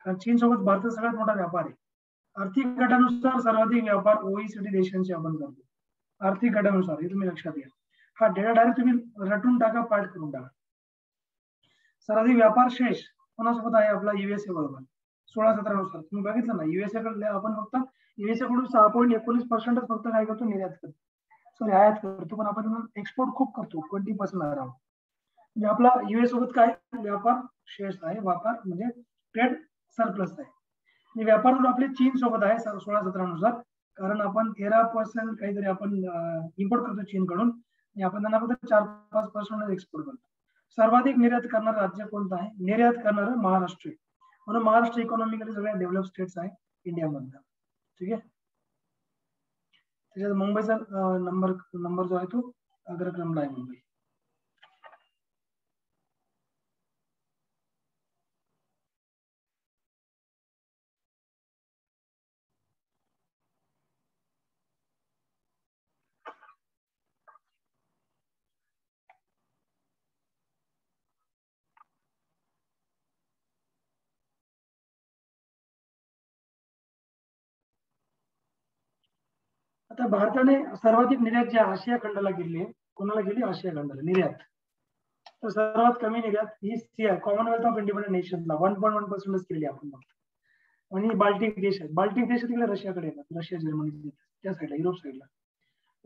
कारण चीन सोबत भारताचा सगळ्यात मोठा व्यापार आहे. आर्थिक गटानुसार सर्वाधिक व्यापार ओईसीडी देशांची आपण करतो. आर्थिक गटानुसार, हे तुम्ही लक्षात घ्या. हा डेटा डायरेक्ट तुम्ही रटून टाका, पाठ करून टाका. सर्वाधिक व्यापार शेष कोणासोबत आहे? आपला युएसए बरोबर 16-17 नुसार. तुम्ही बघितलं ना, युएसए कडे आपण फक्त युएसए कडून 6.19% फक्त काय करतो? निर्यात करतो, सॉरी आयात करतो. पण आपण एक्सपोर्ट खूप करतो, 20% अराउंड. म्हणजे आपला युएस सोबत काय व्यापार शेष आहे, व्यापार म्हणजे ट्रेड सरप्लस आहे. आणि व्यापार आपले चीन सोबत आहे 16-17 नुसार, कारण आपण 13% काहीतरी आपण इम्पोर्ट करतो चीन कडून आणि आपण त्यांना फक्त 4-5% एक्सपोर्ट करतो. सर्वाधिक निर्यात करणारं राज्य कोणतं आहे? निर्यात करणारं महाराष्ट्र आहे. म्हणून महाराष्ट्र इकॉनॉमिकली सगळ्या डेव्हलप स्टेट्स आहे इंडियामधला. ठीक आहे, त्याच्यात मुंबईचा नंबर जो आहे तो अग्रक्रमला आहे मुंबई. आता भारताने सर्वाधिक निर्यात जी आशिया खंडाला केली आहे, कोणाला केली? आशिया खंडाला निर्यात. तर सर्वात कमी निर्यात ही सीआय कॉमनवेल्थ ऑफ इंडिपेंडंट नेशन्सला 1.1% केली आपण फक्त. आणि बाल्टिक देश आहेत, बाल्टिक देश तिकडे रशियाकडे येतात, रशिया जर्मनी त्या साईडला, युरोप साईडला.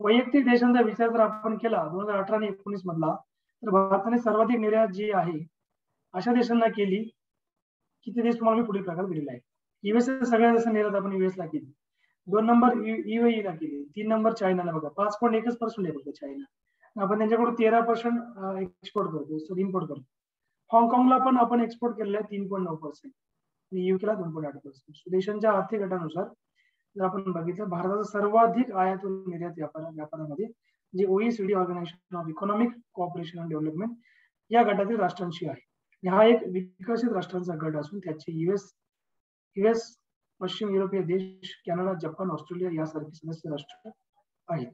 वैयक्तिक देशांचा विचार जर आपण केला 2018 आणि 19 मधला, तर भारताने सर्वाधिक निर्यात जी आहे अशा देशांना केली. किती देश तुम्हाला मी पुढील प्रकार दिलेला आहे. युएसए सगळ्यात जास्त निर्यात आपण युएसला केली. 2 नंबर युएई ला केली. 3 नंबर चायनाला बघा, 5.1% आहे फक्त चायना. आपण त्यांच्याकडून 13% एक्सपोर्ट करतो, सॉरी इम्पोर्ट करतो. हाँगकाँगला पण आपण एक्सपोर्ट केलेला आहे 3.9% आणि युकेला 2.8%. देशांच्या आर्थिक गटानुसार जर आपण बघितलं, भारताचा सर्वाधिक आयात व निर्यात व्यापारामध्ये जे OECD organisation of economic cooperation and development या गटातील राष्ट्रांशी आहे. हा एक विकसित राष्ट्रांचा गट असून त्याचे युएस, पश्चिम युरोपीय देश, कॅनडा, जपान, ऑस्ट्रेलिया यासारखे सदस्य राष्ट्र आहेत.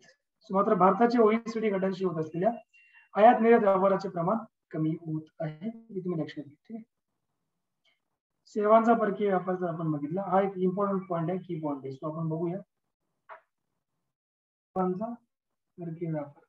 मात्र भारताचे ओईसीडी गटांशी होत असलेल्या आयात निर्यात व्यापाराचे प्रमाण कमी होत आहे, हे तुम्ही लक्षात घ्या. सेवांचा परकीय व्यापार जर आपण बघितला, हा एक इम्पॉर्टंट पॉईंट आहे, की पॉईंट आहे. सो आपण बघूया सेवांचा परकीय व्यापार.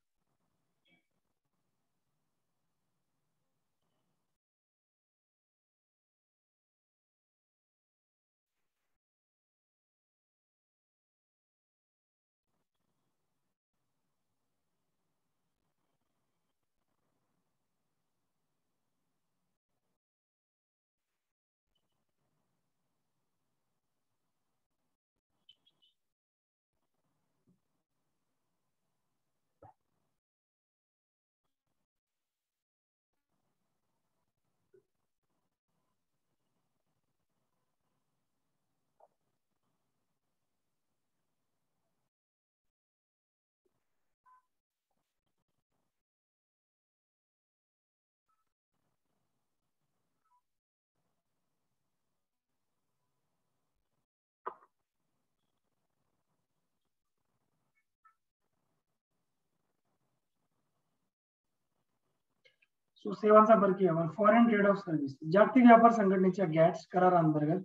सो सेवांचा परकीय व्यापार, फॉरेन ट्रेड ऑफ सर्व्हिस, जागतिक व्यापार संघटनेच्या गॅट्स कराराअंतर्गत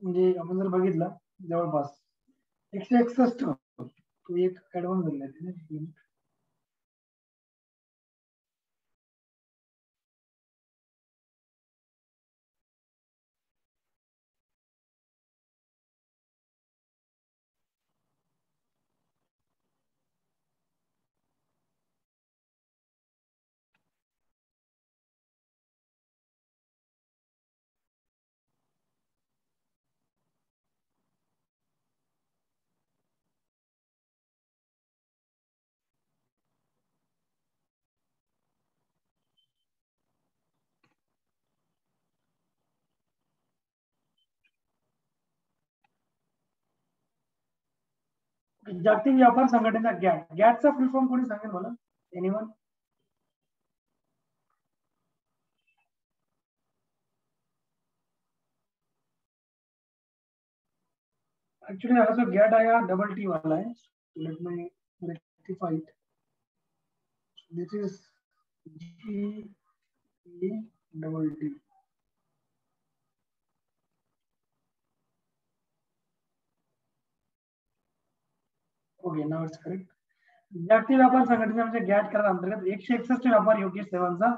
म्हणजे आपण जर बघितलं जवळपास 161 तो एक ऍडव्हान्स झालेला आहे. जागतिक व्यापार संघटनेचा गॅटचा फुल फॉर्म कोणी सांगेल मला? एनीवन? एक्चुअली हा जो गॅट आहे हा डबल टी वाला आहे. Let me rectify it. This is G double T. Okay, now it's correct. जागतिक व्यापार संघटनेच्या म्हणजे गॅट करार अंतर्गत 161 व्यापार योग्य सेवांचा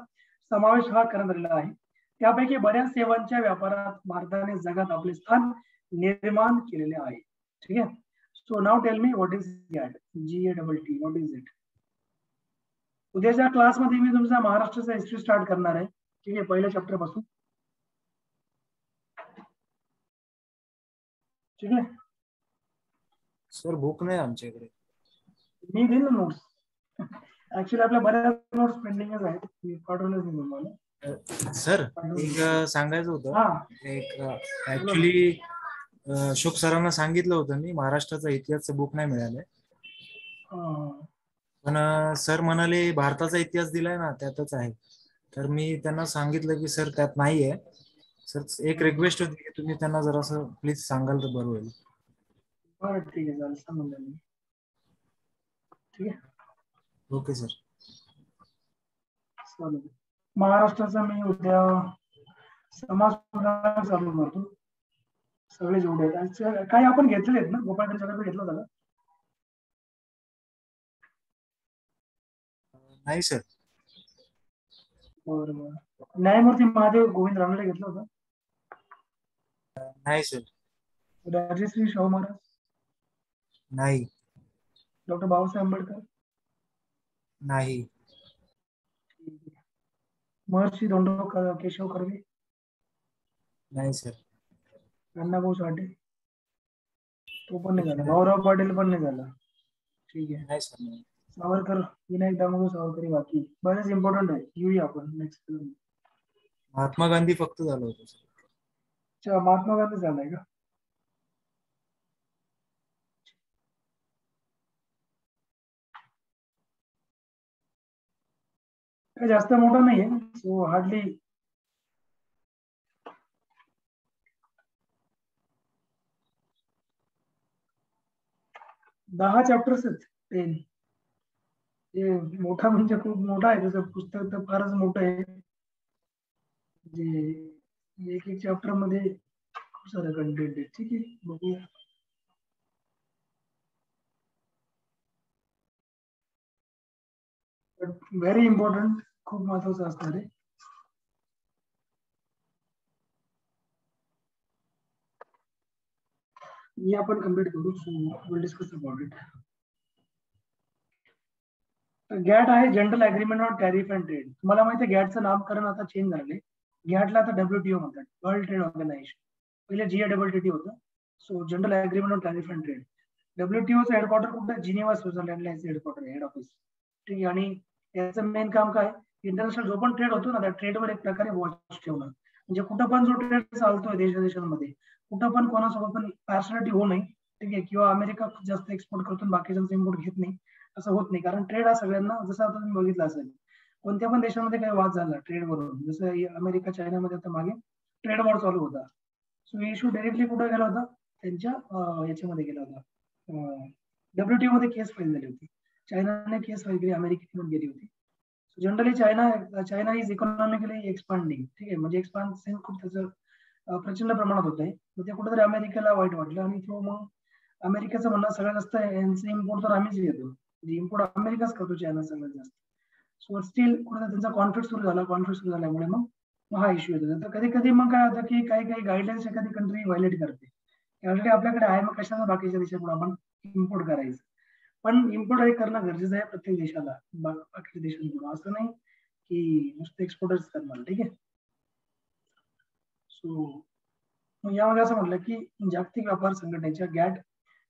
समावेश हा करण्यात आलेला आहे. त्यापैकी बऱ्याच सेवांच्या व्यापारात भारताने जगात आपले स्थान निर्माण केलेले आहे. ठीक आहे. So now tell me what is GATT? GATT, what is it? उद्याच्या क्लासमध्ये मी तुमचा महाराष्ट्राचा हिस्ट्री स्टार्ट करणार आहे. ठीक आहे, पहिल्या चॅप्टर पासून. ठीक आहे सर, बुक नाही आमच्याकडे. मी देईन ना नोट्स. ऍक्च्युली आपल्या बऱ्याच नोट्स पेंडिंगच आहेत, मी पाठवलंच नाही तुम्हाला. सर, एक सांगायचं होतं. हा, एक ऍक्च्युली अशोक सरांना सांगितलं होतं मी, महाराष्ट्राचा इतिहासचं बुक नाही मिळालंय. पण सर म्हणाले भारताचा इतिहास दिलाय ना त्यातच आहे. तर मी त्यांना सांगितलं की सर त्यात नाहीये. सर एक रिक्वेस्ट होती की तुम्ही त्यांना जरासं प्लीज सांगाल तर बरं होईल. बरं ठीक आहे, चालेल, सांगून द्या मी. ठीक आहे, ओके सर. चालेल. महाराष्ट्राचा मी उद्या समाज सुधारणा चालू करतो. सगळे जेवढे आहेत काही आपण घेतलेले आहेत ना, गोपाळकडे सगळं घेतलं होतं का? नाही सर. बरं बरं. न्यायमूर्ती महादेव गोविंद रानडे घेतलं होतं? नाही सर. राजश्री शाहू महाराज? नाही. डॉक्टर बाबासाहेब आंबेडकर? नाही. महर्षी धोंडो केशव कर्वे? नाही सर. अण्णाभाऊ साठे? तो पण नाही झाला. भाऊराव पाटील पण नाही झाला. ठीक आहे. नाही सर. सावरकर, विनायक दामोदर सावरकर, बाकी बरेच इम्पॉर्टंट आहे. येऊया आपण नेक्स्ट. महात्मा गांधी फक्त झालं होतं सर. अच्छा, महात्मा गांधी झालाय का? काय जास्त मोठा नाहीये, सो हार्डली दहा चॅप्टर्स आहेत. 10. जे मोठा म्हणजे खूप मोठा आहे, त्याचं पुस्तक तर फारच मोठं आहे. जे एक एक चॅप्टर मध्ये खूप सारं कंटेंट आहे. ठीक आहे, बघूया. व्हेरी इम्पॉर्टंट, खूप महत्वाचं असणार आहे. हे आपण कम्प्लीट करू. So will discuss about it. GATT आहे general agreement on tariff and trade. तुम्हाला माहिती आहे गॅटचं नामकरण आता चेंज झालंय. गॅटला आता WTO म्हणतात, वर्ल्ड ट्रेड ऑर्गनायझेशन. पहिले GATT होतं. So general agreement on tariff and trade. WTOचं हेडक्वार्टर कुठं आहे? जिनिव्हा, स्वित्झर्लंडला याचं हेडक्वार्टर आहे, हेड ऑफिस. ठीक आहे. आणि याचं मेन काम काय? इंटरनॅशनल जो पण ट्रेड होतो ना, त्या ट्रेडवर एक प्रकारे वॉच ठेवणं. म्हणजे कुठं पण जो ट्रेड चालतोय देशादेशांमध्ये, कुठं पण कोणासोबत पण पार्शलिटी होऊ नये. ठीक आहे. किंवा अमेरिका खूप जास्त एक्सपोर्ट करतो, बाकीच्यांचं इम्पोर्ट घेत नाही, असं होत नाही. कारण ट्रेड हा सगळ्यांना, जसं आता तुम्ही बघितलं असेल, कोणत्या पण देशामध्ये काही वाद झाला ट्रेडवरून, जसं अमेरिका चायनामध्ये आता मागे ट्रेड वॉर चालू होता. सो इश्यू डायरेक्टली कुठे गेला होता? त्यांच्या याच्यामध्ये गेला होता. WTO मध्ये केस फाईल झाली होती. चायनाने केस फाईल केली, अमेरिकेने पण गेली होती. Generally China is economically expanding. ठीक आहे, म्हणजे एक्सपान्शन खूप त्याचं प्रचंड प्रमाणात होत आहे. ते कुठेतरी अमेरिकेला वाईट वाटलं आणि तो मग अमेरिकेचं म्हणणं सगळ्यात जास्त यांचं इम्पोर्ट तर आम्हीच घेतो, इम्पोर्ट अमेरिकाच करतो चायना सगळ्यात जास्त. सो स्टील कुठे त्यांचा कॉन्फ्लिक्ट सुरू झाल्यामुळे मग हा इश्यू येतो. तर कधी कधी मग काय होतं की काही गाईडलाईन्स एखादी कंट्री व्हायलेट करते. ऑलरेडी आपल्याकडे आहे, मग कशाला बाकीच्या देशाकडून आपण इम्पोर्ट करायचं? पण इम्पोर्ट हे करणं गरजेचं आहे प्रत्येक देशाला, बाकीच्या देशांकडून. असं नाही की नुसतं एक्सपोर्टच करणार. ठीक आहे. सो यामध्ये असं म्हटलं की जागतिक व्यापार संघटनेच्या गॅट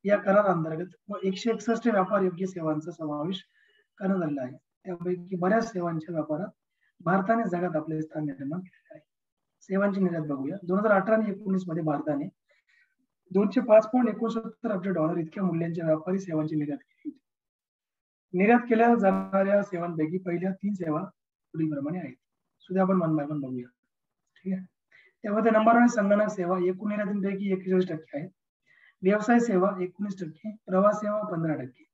या कराराअंतर्गत 161 व्यापार योग्य सेवांचा समावेश करण्यात आलेला आहे. त्यापैकी बऱ्याच सेवांच्या व्यापारात भारताने जगात आपले स्थान निर्माण केलेले आहे. सेवांची निर्यात बघूया. 2018 आणि 19 मध्ये भारताने $205.69 अब्ज इतक्या मूल्यांच्या व्यापारी सेवांची निर्यात केली होती. निर्यात केल्या जाणाऱ्या सेवांपैकी पहिल्या 3 सेवा पुढीलप्रमाणे आहेत. सुद्धा आपण वन बाय वन बघूया. ठीक आहे. त्यामध्ये नंबर 1 संगणक सेवा एकूण निर्यातींपैकी 41% आहे. व्यवसाय सेवा 19%, प्रवास सेवा 15%.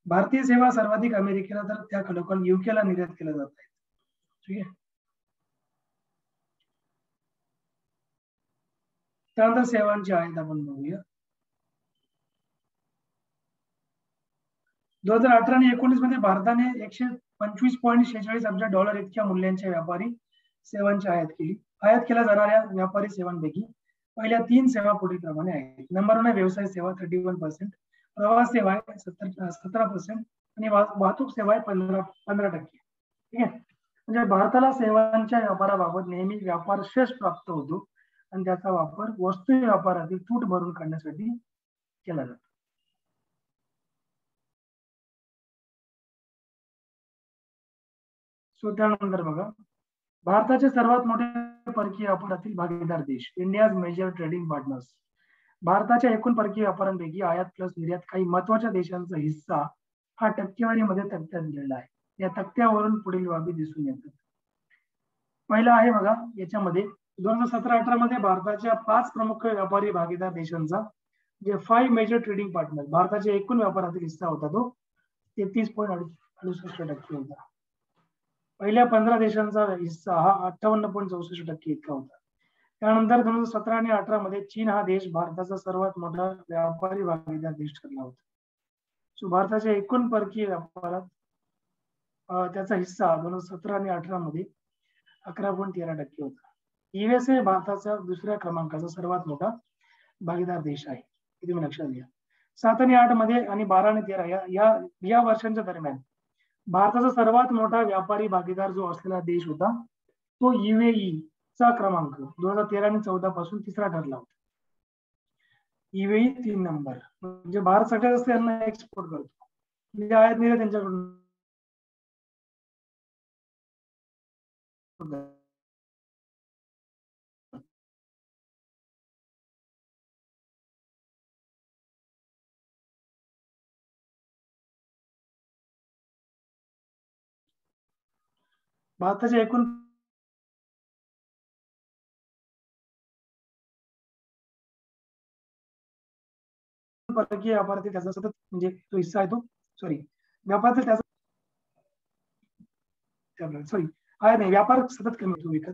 भारतीय सेवा सर्वाधिक अमेरिकेला तर त्या खालोखाल युकेला निर्यात केल्या जात आहेत. ठीक आहे. त्यानंतर सेवांचे आहेत आपण बघूया. 2018 आणि 19 मध्ये भारताने $125.46 अब्ज इतक्या मूल्यांच्या व्यापारी सेवांची आयात केली. आयात केल्या जाणाऱ्या व्यापारी सेवांपैकी पहिल्या 3 सेवा पुढीलप्रमाणे आहेत. नंबर 1 व्यवसाय सेवा 31%, प्रवास सेवा आहे 17% आणि वाहतूक सेवा आहे 15%. ठीक आहे. म्हणजे भारताला सेवांच्या व्यापाराबाबत नेहमी व्यापार शेष प्राप्त होतो आणि त्याचा वापर वस्तू व्यापारातील तूट भरून काढण्यासाठी केला जातो. त्यानंतर बघा, भारताचे सर्वात मोठे परकीय व्यापारातील भागीदार देश, इंडियाज मेजर ट्रेडिंग पार्टनर्स. भारताच्या एकूण परकीय व्यापारांपैकी आयात प्लस निर्यात काही महत्वाच्या देशांचा हिस्सा हा टक्केवारीमध्ये तक्त्यात दिलेला आहे. या तक्त्यावरून पुढील बाबी दिसून येतात. पहिला आहे बघा, याच्यामध्ये 2017-18 मध्ये भारताच्या 5 प्रमुख व्यापारी भागीदार देशांचा जे 5 मेजर ट्रेडिंग पार्टनर भारताच्या एकूण व्यापारातील हिस्सा होता तो 33.68% होता. पहिल्या 15 देशांचा हिस्सा हा 58.64% इतका होता. त्यानंतर 2017 आणि 18 मध्ये चीन हा देश भारताचा सर्वात मोठा व्यापारी भागीदार देश ठरला होता. सो भारताच्या एकूण परकीय व्यापारात त्याचा हिस्सा 2017 आणि 18 मध्ये 11.13% होता. USA भारताचा दुसऱ्या क्रमांकाचा सर्वात मोठा भागीदार देश आहे, हे तुम्ही लक्षात घ्या. 7 आणि 8 मध्ये आणि 12 आणि 13 या वर्षांच्या दरम्यान भारताचा सर्वात मोठा व्यापारी भागीदार जो असलेला देश होता तो UAE चा क्रमांक 2013 आणि 14 पासून तिसरा ठरला होता. UAE 3 number. म्हणजे भारत सगळ्यात जास्त यांना एक्सपोर्ट करतो. म्हणजे आयात निर्यात त्यांच्याकडून भारताच्या एकूण परकीय व्यापारातील त्याचा सतत म्हणजे तो हिस्सा आहे तो व्यापारातील त्याचा व्यापार सतत कमी होतो विकत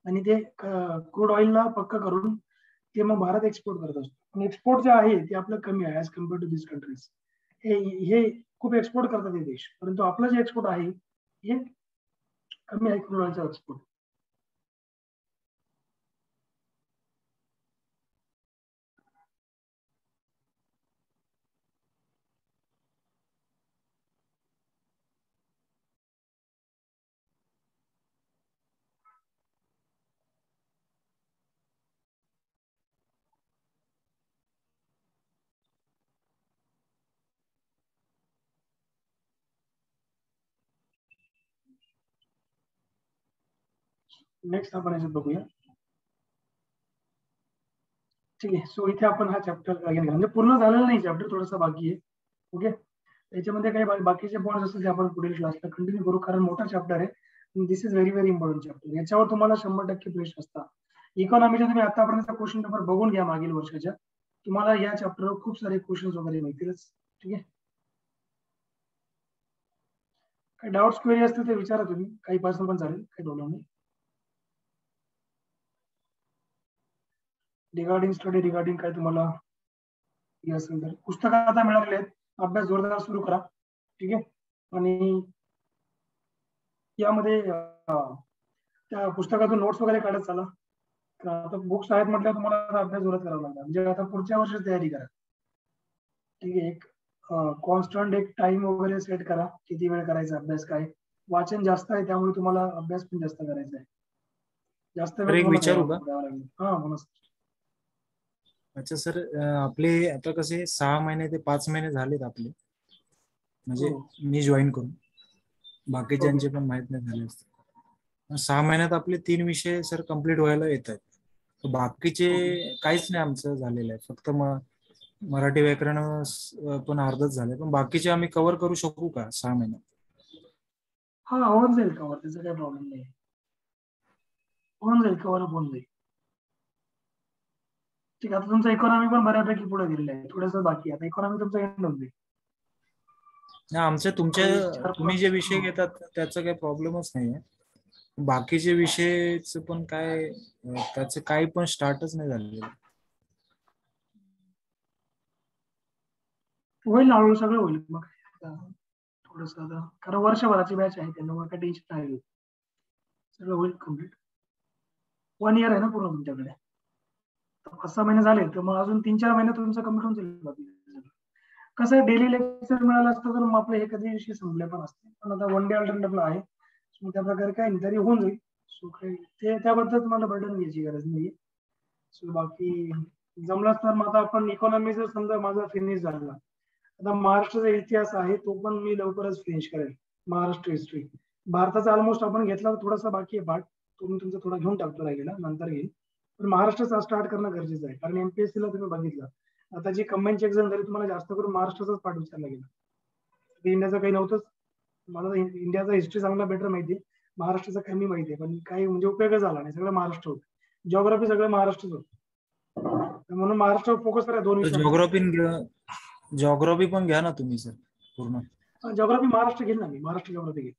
आणि ते क्रूड ऑइलला पक्क करून ते मग भारत एक्सपोर्ट करत असतो. आणि एक्सपोर्ट जे आहे ते आपलं कमी आहे as compare to this countries. हे खूप एक्सपोर्ट करतात हे देश, परंतु आपलं जे एक्सपोर्ट आहे हे कमी आहे क्रूड ऑइलचा एक्सपोर्ट. नेक्स्ट आपण याच्यात बघूया. ठीक आहे. सो इथे आपण हा चॅप्टर म्हणजे पूर्ण झालेला नाही, चॅप्टर थोडासा बाकी आहे. ओके. त्याच्यामध्ये काही बाकीचे पॉईंट्स असतील ते आपण पुढील क्लासला कंटिन्यू करू, कारण मोठा चॅप्टर आहे. This is very very important chapter. याच्यावर तुम्हाला 100% प्रश्न असतात. इकॉनॉमीचे तुम्ही आतापर्यंतचा क्वेश्चन पेपर बघून घ्या मागील वर्षाच्या, तुम्हाला या चॅप्टरवर खूप सारे क्वेश्चन वगैरे मिळतीलच. ठीक आहे. काही डाऊट्स क्वेरी असतील ते विचारा तुम्ही, काही पर्सनल पण चालेल, काही प्रॉब्लेम नाही. रिगार्डिंग काय तुम्हाला असेल तर पुस्तक आता मिळालेले आहेत, अभ्यास जोरदार सुरू करा. ठीक आहे. आणि यामध्ये त्या पुस्तकातून नोट्स वगैरे काढत चला. आता बुक्स आहेत म्हटलं तुम्हाला अभ्यास जोरात करावा लागणार, म्हणजे आता पुढच्या वर्षी तयारी करा. ठीक आहे. एक कॉन्स्टंट एक टाइम वगैरे सेट करा, किती वेळ करायचा अभ्यास, काय वाचन जास्त आहे त्यामुळे तुम्हाला अभ्यास पण जास्त करायचा आहे. जास्त वेळ विचारू का? हा म्हणा. अच्छा सर, आपले आता कसे 6 महिने ते 5 महिने झालेत आपले, म्हणजे मी जॉईन करून, बाकीच्यांचे पण माहित नाही झाले असते. 6 महिन्यात आपले 3 विषय सर कम्प्लीट व्हायला येत आहेत. बाकीचे काहीच नाही आमचं झालेलं आहे, फक्त मराठी व्याकरण पण अर्धच झालंय, पण बाकीचे आम्ही कव्हर करू शकू का 6 महिन्यात? हा, होऊन जाईल कव्हर, त्याचा काही प्रॉब्लेम नाही. होऊन जाईल कव्हर, होऊन जाईल. ठीक आहे, आता तुमचा इकॉनॉमी पण बऱ्यापैकी पुढे गेलेला आहे, थोडंसं बाकी आहे. आता इकॉनॉमी तुमचा एंड होऊन जाईल. नाही, आमचे तुम्ही जे विषय हा. घेतात त्याचा काही प्रॉब्लेमच नाहीये. बाकीचे विषयच पण काय त्याचे काही पण स्टार्टच नाही झालेलं. होईल हळूहळू, सगळं होईल. मग थोडस आता, कारण वर्षभराची बॅच आहे, त्यांना मग काही टेन्शन नाही, सगळं होईल कम्प्लीट. 1 इयर आहे ना पूर्ण तुमच्याकडे, 5-6 महिने झाले तर मग अजून 3-4 महिने तुमचं कम्प्लीट होऊन जाईल. कसं आहे, डेली लेक्चर मिळालं असतं तर मग आपले हे कधी विषय संपले पण असते, पण आता 1 डे अल्टरनेटिव्ह आहे, सो त्या प्रकारे काही नाही, तरी होऊन जाईल. सो काही ते त्याबद्दल तुम्हाला बर्डन घ्यायची गरज नाही. सो बाकी जमलाच तर मग आता आपण इकॉनॉमी जर समजा माझा फिनिश झाला, आता महाराष्ट्राचा इतिहास आहे तो पण मी लवकरच फिनिश करेल. महाराष्ट्र हिस्ट्री भारताचा ऑलमोस्ट आपण घेतला, थोडासा बाकी आहे पार्ट, तो मी तुमचा थोडा घेऊन टाकतो राहिलेला, नंतर घेईल. पण महाराष्ट्राचा स्टार्ट करणं गरजेचं आहे, कारण MPSC ला तुम्ही बघितलं आता जी कंबाईनची एक्झाम झाली, तुम्हाला जास्त करून महाराष्ट्राचाच पार्ट विचारला गेला. इंडियाचं काही नव्हतंच. मला इंडियाचा हिस्ट्री चांगला बेटर माहिती आहे, महाराष्ट्राचा कमी माहिती आहे, पण काही म्हणजे उपयोगच झाला नाही, सगळं महाराष्ट्र होतं. जिओग्राफी सगळं महाराष्ट्रच होतं, म्हणून महाराष्ट्रावर फोकस करा 2 विषयांवर. जॉग्राफी पण घ्या ना तुम्ही सर पूर्ण. जिओग्राफी महाराष्ट्र घेईल ना मी, महाराष्ट्र जिओग्राफी घेईल.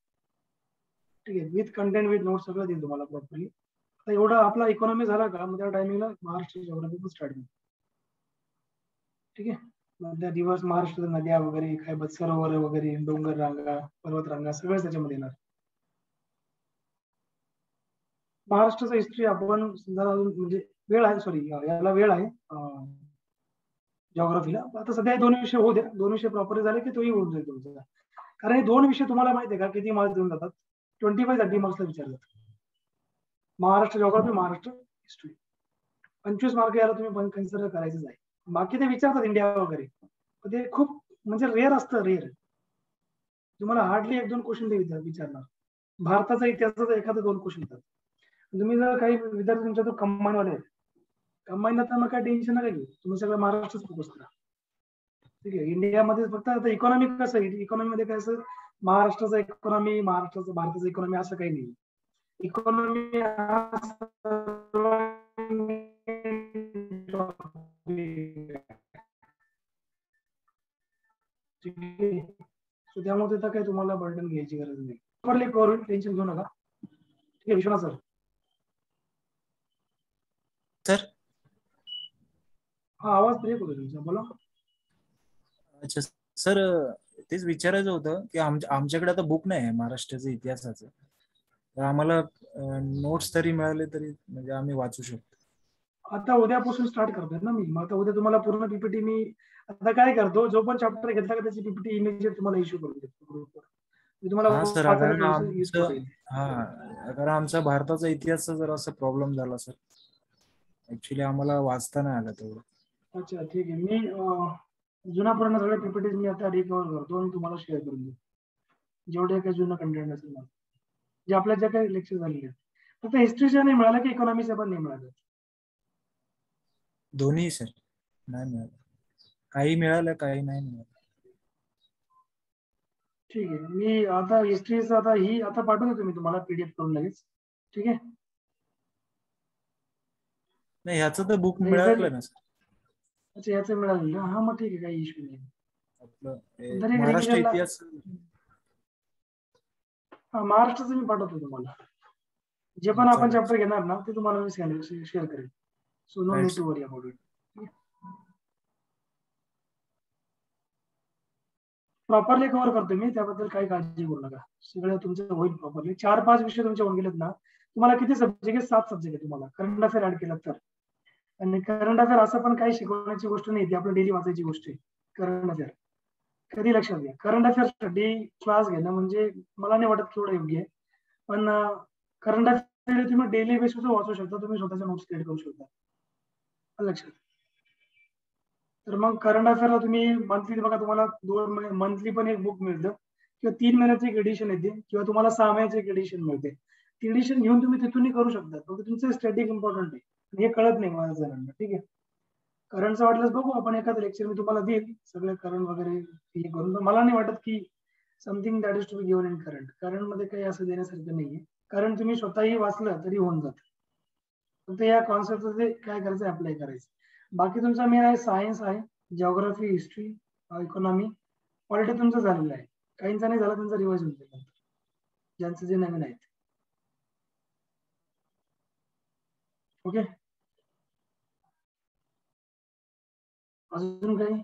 ठीक आहे, विथ कंटेंट विथ नोट सगळं देईल तुम्हाला प्रॉपरली. आता एवढा आपला इकॉनॉमी झाला का, मग त्या टायमिंगला महाराष्ट्र जिओग्राफी पण स्टार्ट होईल. ठीक आहे, मग त्या दिवस महाराष्ट्राच्या नद्या वगैरे, काय सरोवर वगैरे, डोंगर रांगा, पर्वत रांगा सगळं त्याच्यामध्ये येणार. महाराष्ट्राचा हिस्ट्री आपण जरा म्हणजे वेळ आहे, सॉरी याला वेळ आहे जिओग्राफीला. आता सध्या 2 विषय होऊ द्या, 2 विषय प्रॉपर झाले की तोही होऊन जाईल तुमचा. कारण हे 2 विषय तुम्हाला माहिती आहे का किती मार्क्स देऊन जातात? 25-30 मार्क्सला विचारतात. Maharashtra geography, Maharashtra history 25 mark याला तुम्ही कन्सिडर करायचंच आहे. बाकी ते विचारतात इंडिया वगैरे, पण ते खूप म्हणजे रेअर असतं, रेअर. तुम्हाला हार्डली 1-2 क्वेश्चन ते विचारणार. भारताचा इतिहासाचा एखादा 2 क्वेश्चन येतात. तुम्ही जर काही विद्यार्थी तुमच्या तो कंबाईनवाले आहेत, कंबाईन तर मग काय टेन्शन नका घेऊ, तुम्ही सगळं महाराष्ट्रच फोकस करा. ठीक आहे, इंडियामध्ये फक्त आता इकॉनॉमी कसं आहे, इकॉनॉमी मध्ये काय असं महाराष्ट्राचा इकॉनॉमी, भारताचा इकॉनॉमी असं काही नाही. इकॉनॉमी त्यामुळे तिथं काही तुम्हाला बर्डन घ्यायची गरज नाही. टेन्शन घेऊ नका. ठीक आहे विश्वनाथ सर. सर हा, आवाज ब्रेक होतो तुमचा, बोला. अच्छा सर, तेच विचारायचं होतं की आमच्याकडे आता बुक नाही आहे महाराष्ट्राच्या इतिहासाचं, तर आम्हाला नोट्स तरी मिळाले तरी म्हणजे आम्ही वाचू शकतो. आता उद्यापासून स्टार्ट करतोय ना मी, मग आता उद्या तुम्हाला पूर्ण PPT मी आता काय करतो, जो पण चॅप्टर घेतला का त्याची PPT इमेजिएट तुम्हाला इश्यू करून देतो ग्रुपवर. मी तुम्हाला हा सर, वाचायला कारण थोडंसं युजफुल होईल. कारण आमचा भारताचा इतिहासचा जर असा प्रॉब्लेम झाला सर, ऍक्च्युली आम्हाला वाचता नाही आला तेवढं. अच्छा ठीक आहे, मी जुना पूर्ण सगळे PPT मी आता रिकव्हर करतो आणि तुम्हाला शेअर करून देतो, जेवढे काही जुना कंटेंट असेल ना, जे आपल्या ज्या काही लेक्चर झालेले आहेत. फक्त हिस्ट्रीच्या नाही मिळालं की इकॉनॉमीच्या पण नाही मिळालं? दोन्ही सर नाही मिळालं, काही मिळालं काही नाही मिळालं. ठीक आहे, मी आता हिस्ट्रीचं आता ही आता पाठवतो तुम्ही तुम्हाला PDF करून लगेच. ठीक आहे, नाही ह्याचं तर बुक एकदा. मिळालं ना सर अच्छा याचं मिळालं, हा मग ठीक आहे, काही इश्यू नाही. आपलं तरी महाराष्ट्र रिव्हिजनला इतिहास. महाराष्ट्राचं मी पाठवतो तुम्हाला, जे पण आपण चालेल. चॅप्टर घेणार ना ते तुम्हाला मी शेअर करेल. So no need to worry about it. Properly cover करतो मी, त्याबद्दल काही काळजी करू नका, सगळं तुमचं होईल प्रॉपरली. 4-5 विषय तुमचे होऊन गेलेत ना. तुम्हाला किती सब्जेक्ट आहे? 7 सब्जेक्ट आहे तुम्हाला, करंट अफेअर ऍड केलं तर. आणि करंट अफेअर असं पण काही शिकवण्याची गोष्ट नाही, ती आपल्या डेली वाचायची गोष्ट आहे. करंट अफेअर कधी लक्षात घ्या, करंट अफेअर स्टडी क्लास घेणं म्हणजे मला नाही वाटत केवढं योग्य आहे, पण करंट अफेअर तुम्ही डेली बेसिसवर वाचू शकता, तुम्ही स्वतःच्या नोट्स क्रिएट करू शकता. लक्षात. तर मग करंट अफेअरला तुम्ही मंथली बघा, तुम्हाला 2 मंथली पण एक बुक मिळतं, किंवा 3 महिन्याची एक एडिशन येते, किंवा तुम्हाला 6 महिन्याची एक एडिशन मिळते. ती एडिशन घेऊन तुम्ही तिथूनही करू शकता, फक्त तुमचं स्टडी इम्पॉर्टंट आहे. हे कळत नाही माझ्या जणांना. ठीक आहे, करंटचं वाटल्यास बघू आपण एखादं लेक्चर मी तुम्हाला देईल सगळे करंट वगैरे हे करून. पण मला नाही वाटत की something that is to be given in current. Current मध्ये काही असं देण्यासारखं नाहीये, कारण तुम्ही स्वतःही वाचलं तरी होऊन जात. फक्त या कॉन्सेप्ट काय करायचं अप्लाय करायचं. बाकी तुमचा मेन आहे सायन्स आहे, जिओग्राफी, हिस्ट्री, इकॉनॉमी, पॉलिटी तुमचं झालेलं आहे. काहींचा नाही झाला, त्यांचा रिवाइज होऊन जाईल ज्यांचं जे नवीन आहेत. ओके, अजून काही?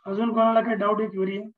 अजून कोणाला काही डाऊट आहे, क्वेरी आहे?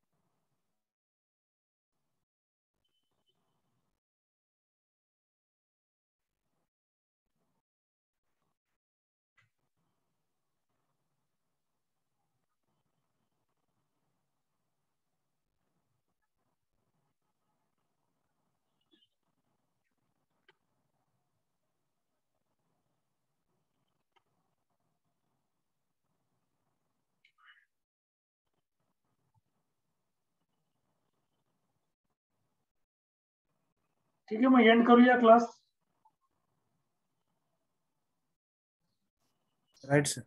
ठीक आहे, मग एंड करूया class. Right sir.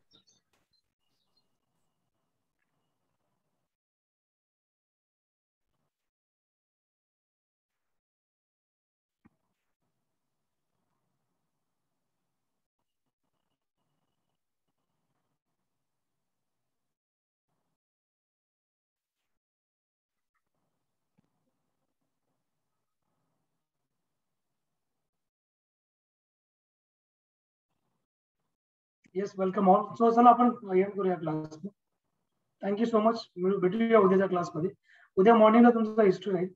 Yes, welcome all. So चला आपण एंड करूया क्लास. Thank you so much. भेटूया उद्याच्या क्लासमध्ये. उद्या मॉर्निंगला तुमचा हिस्ट्री राहील.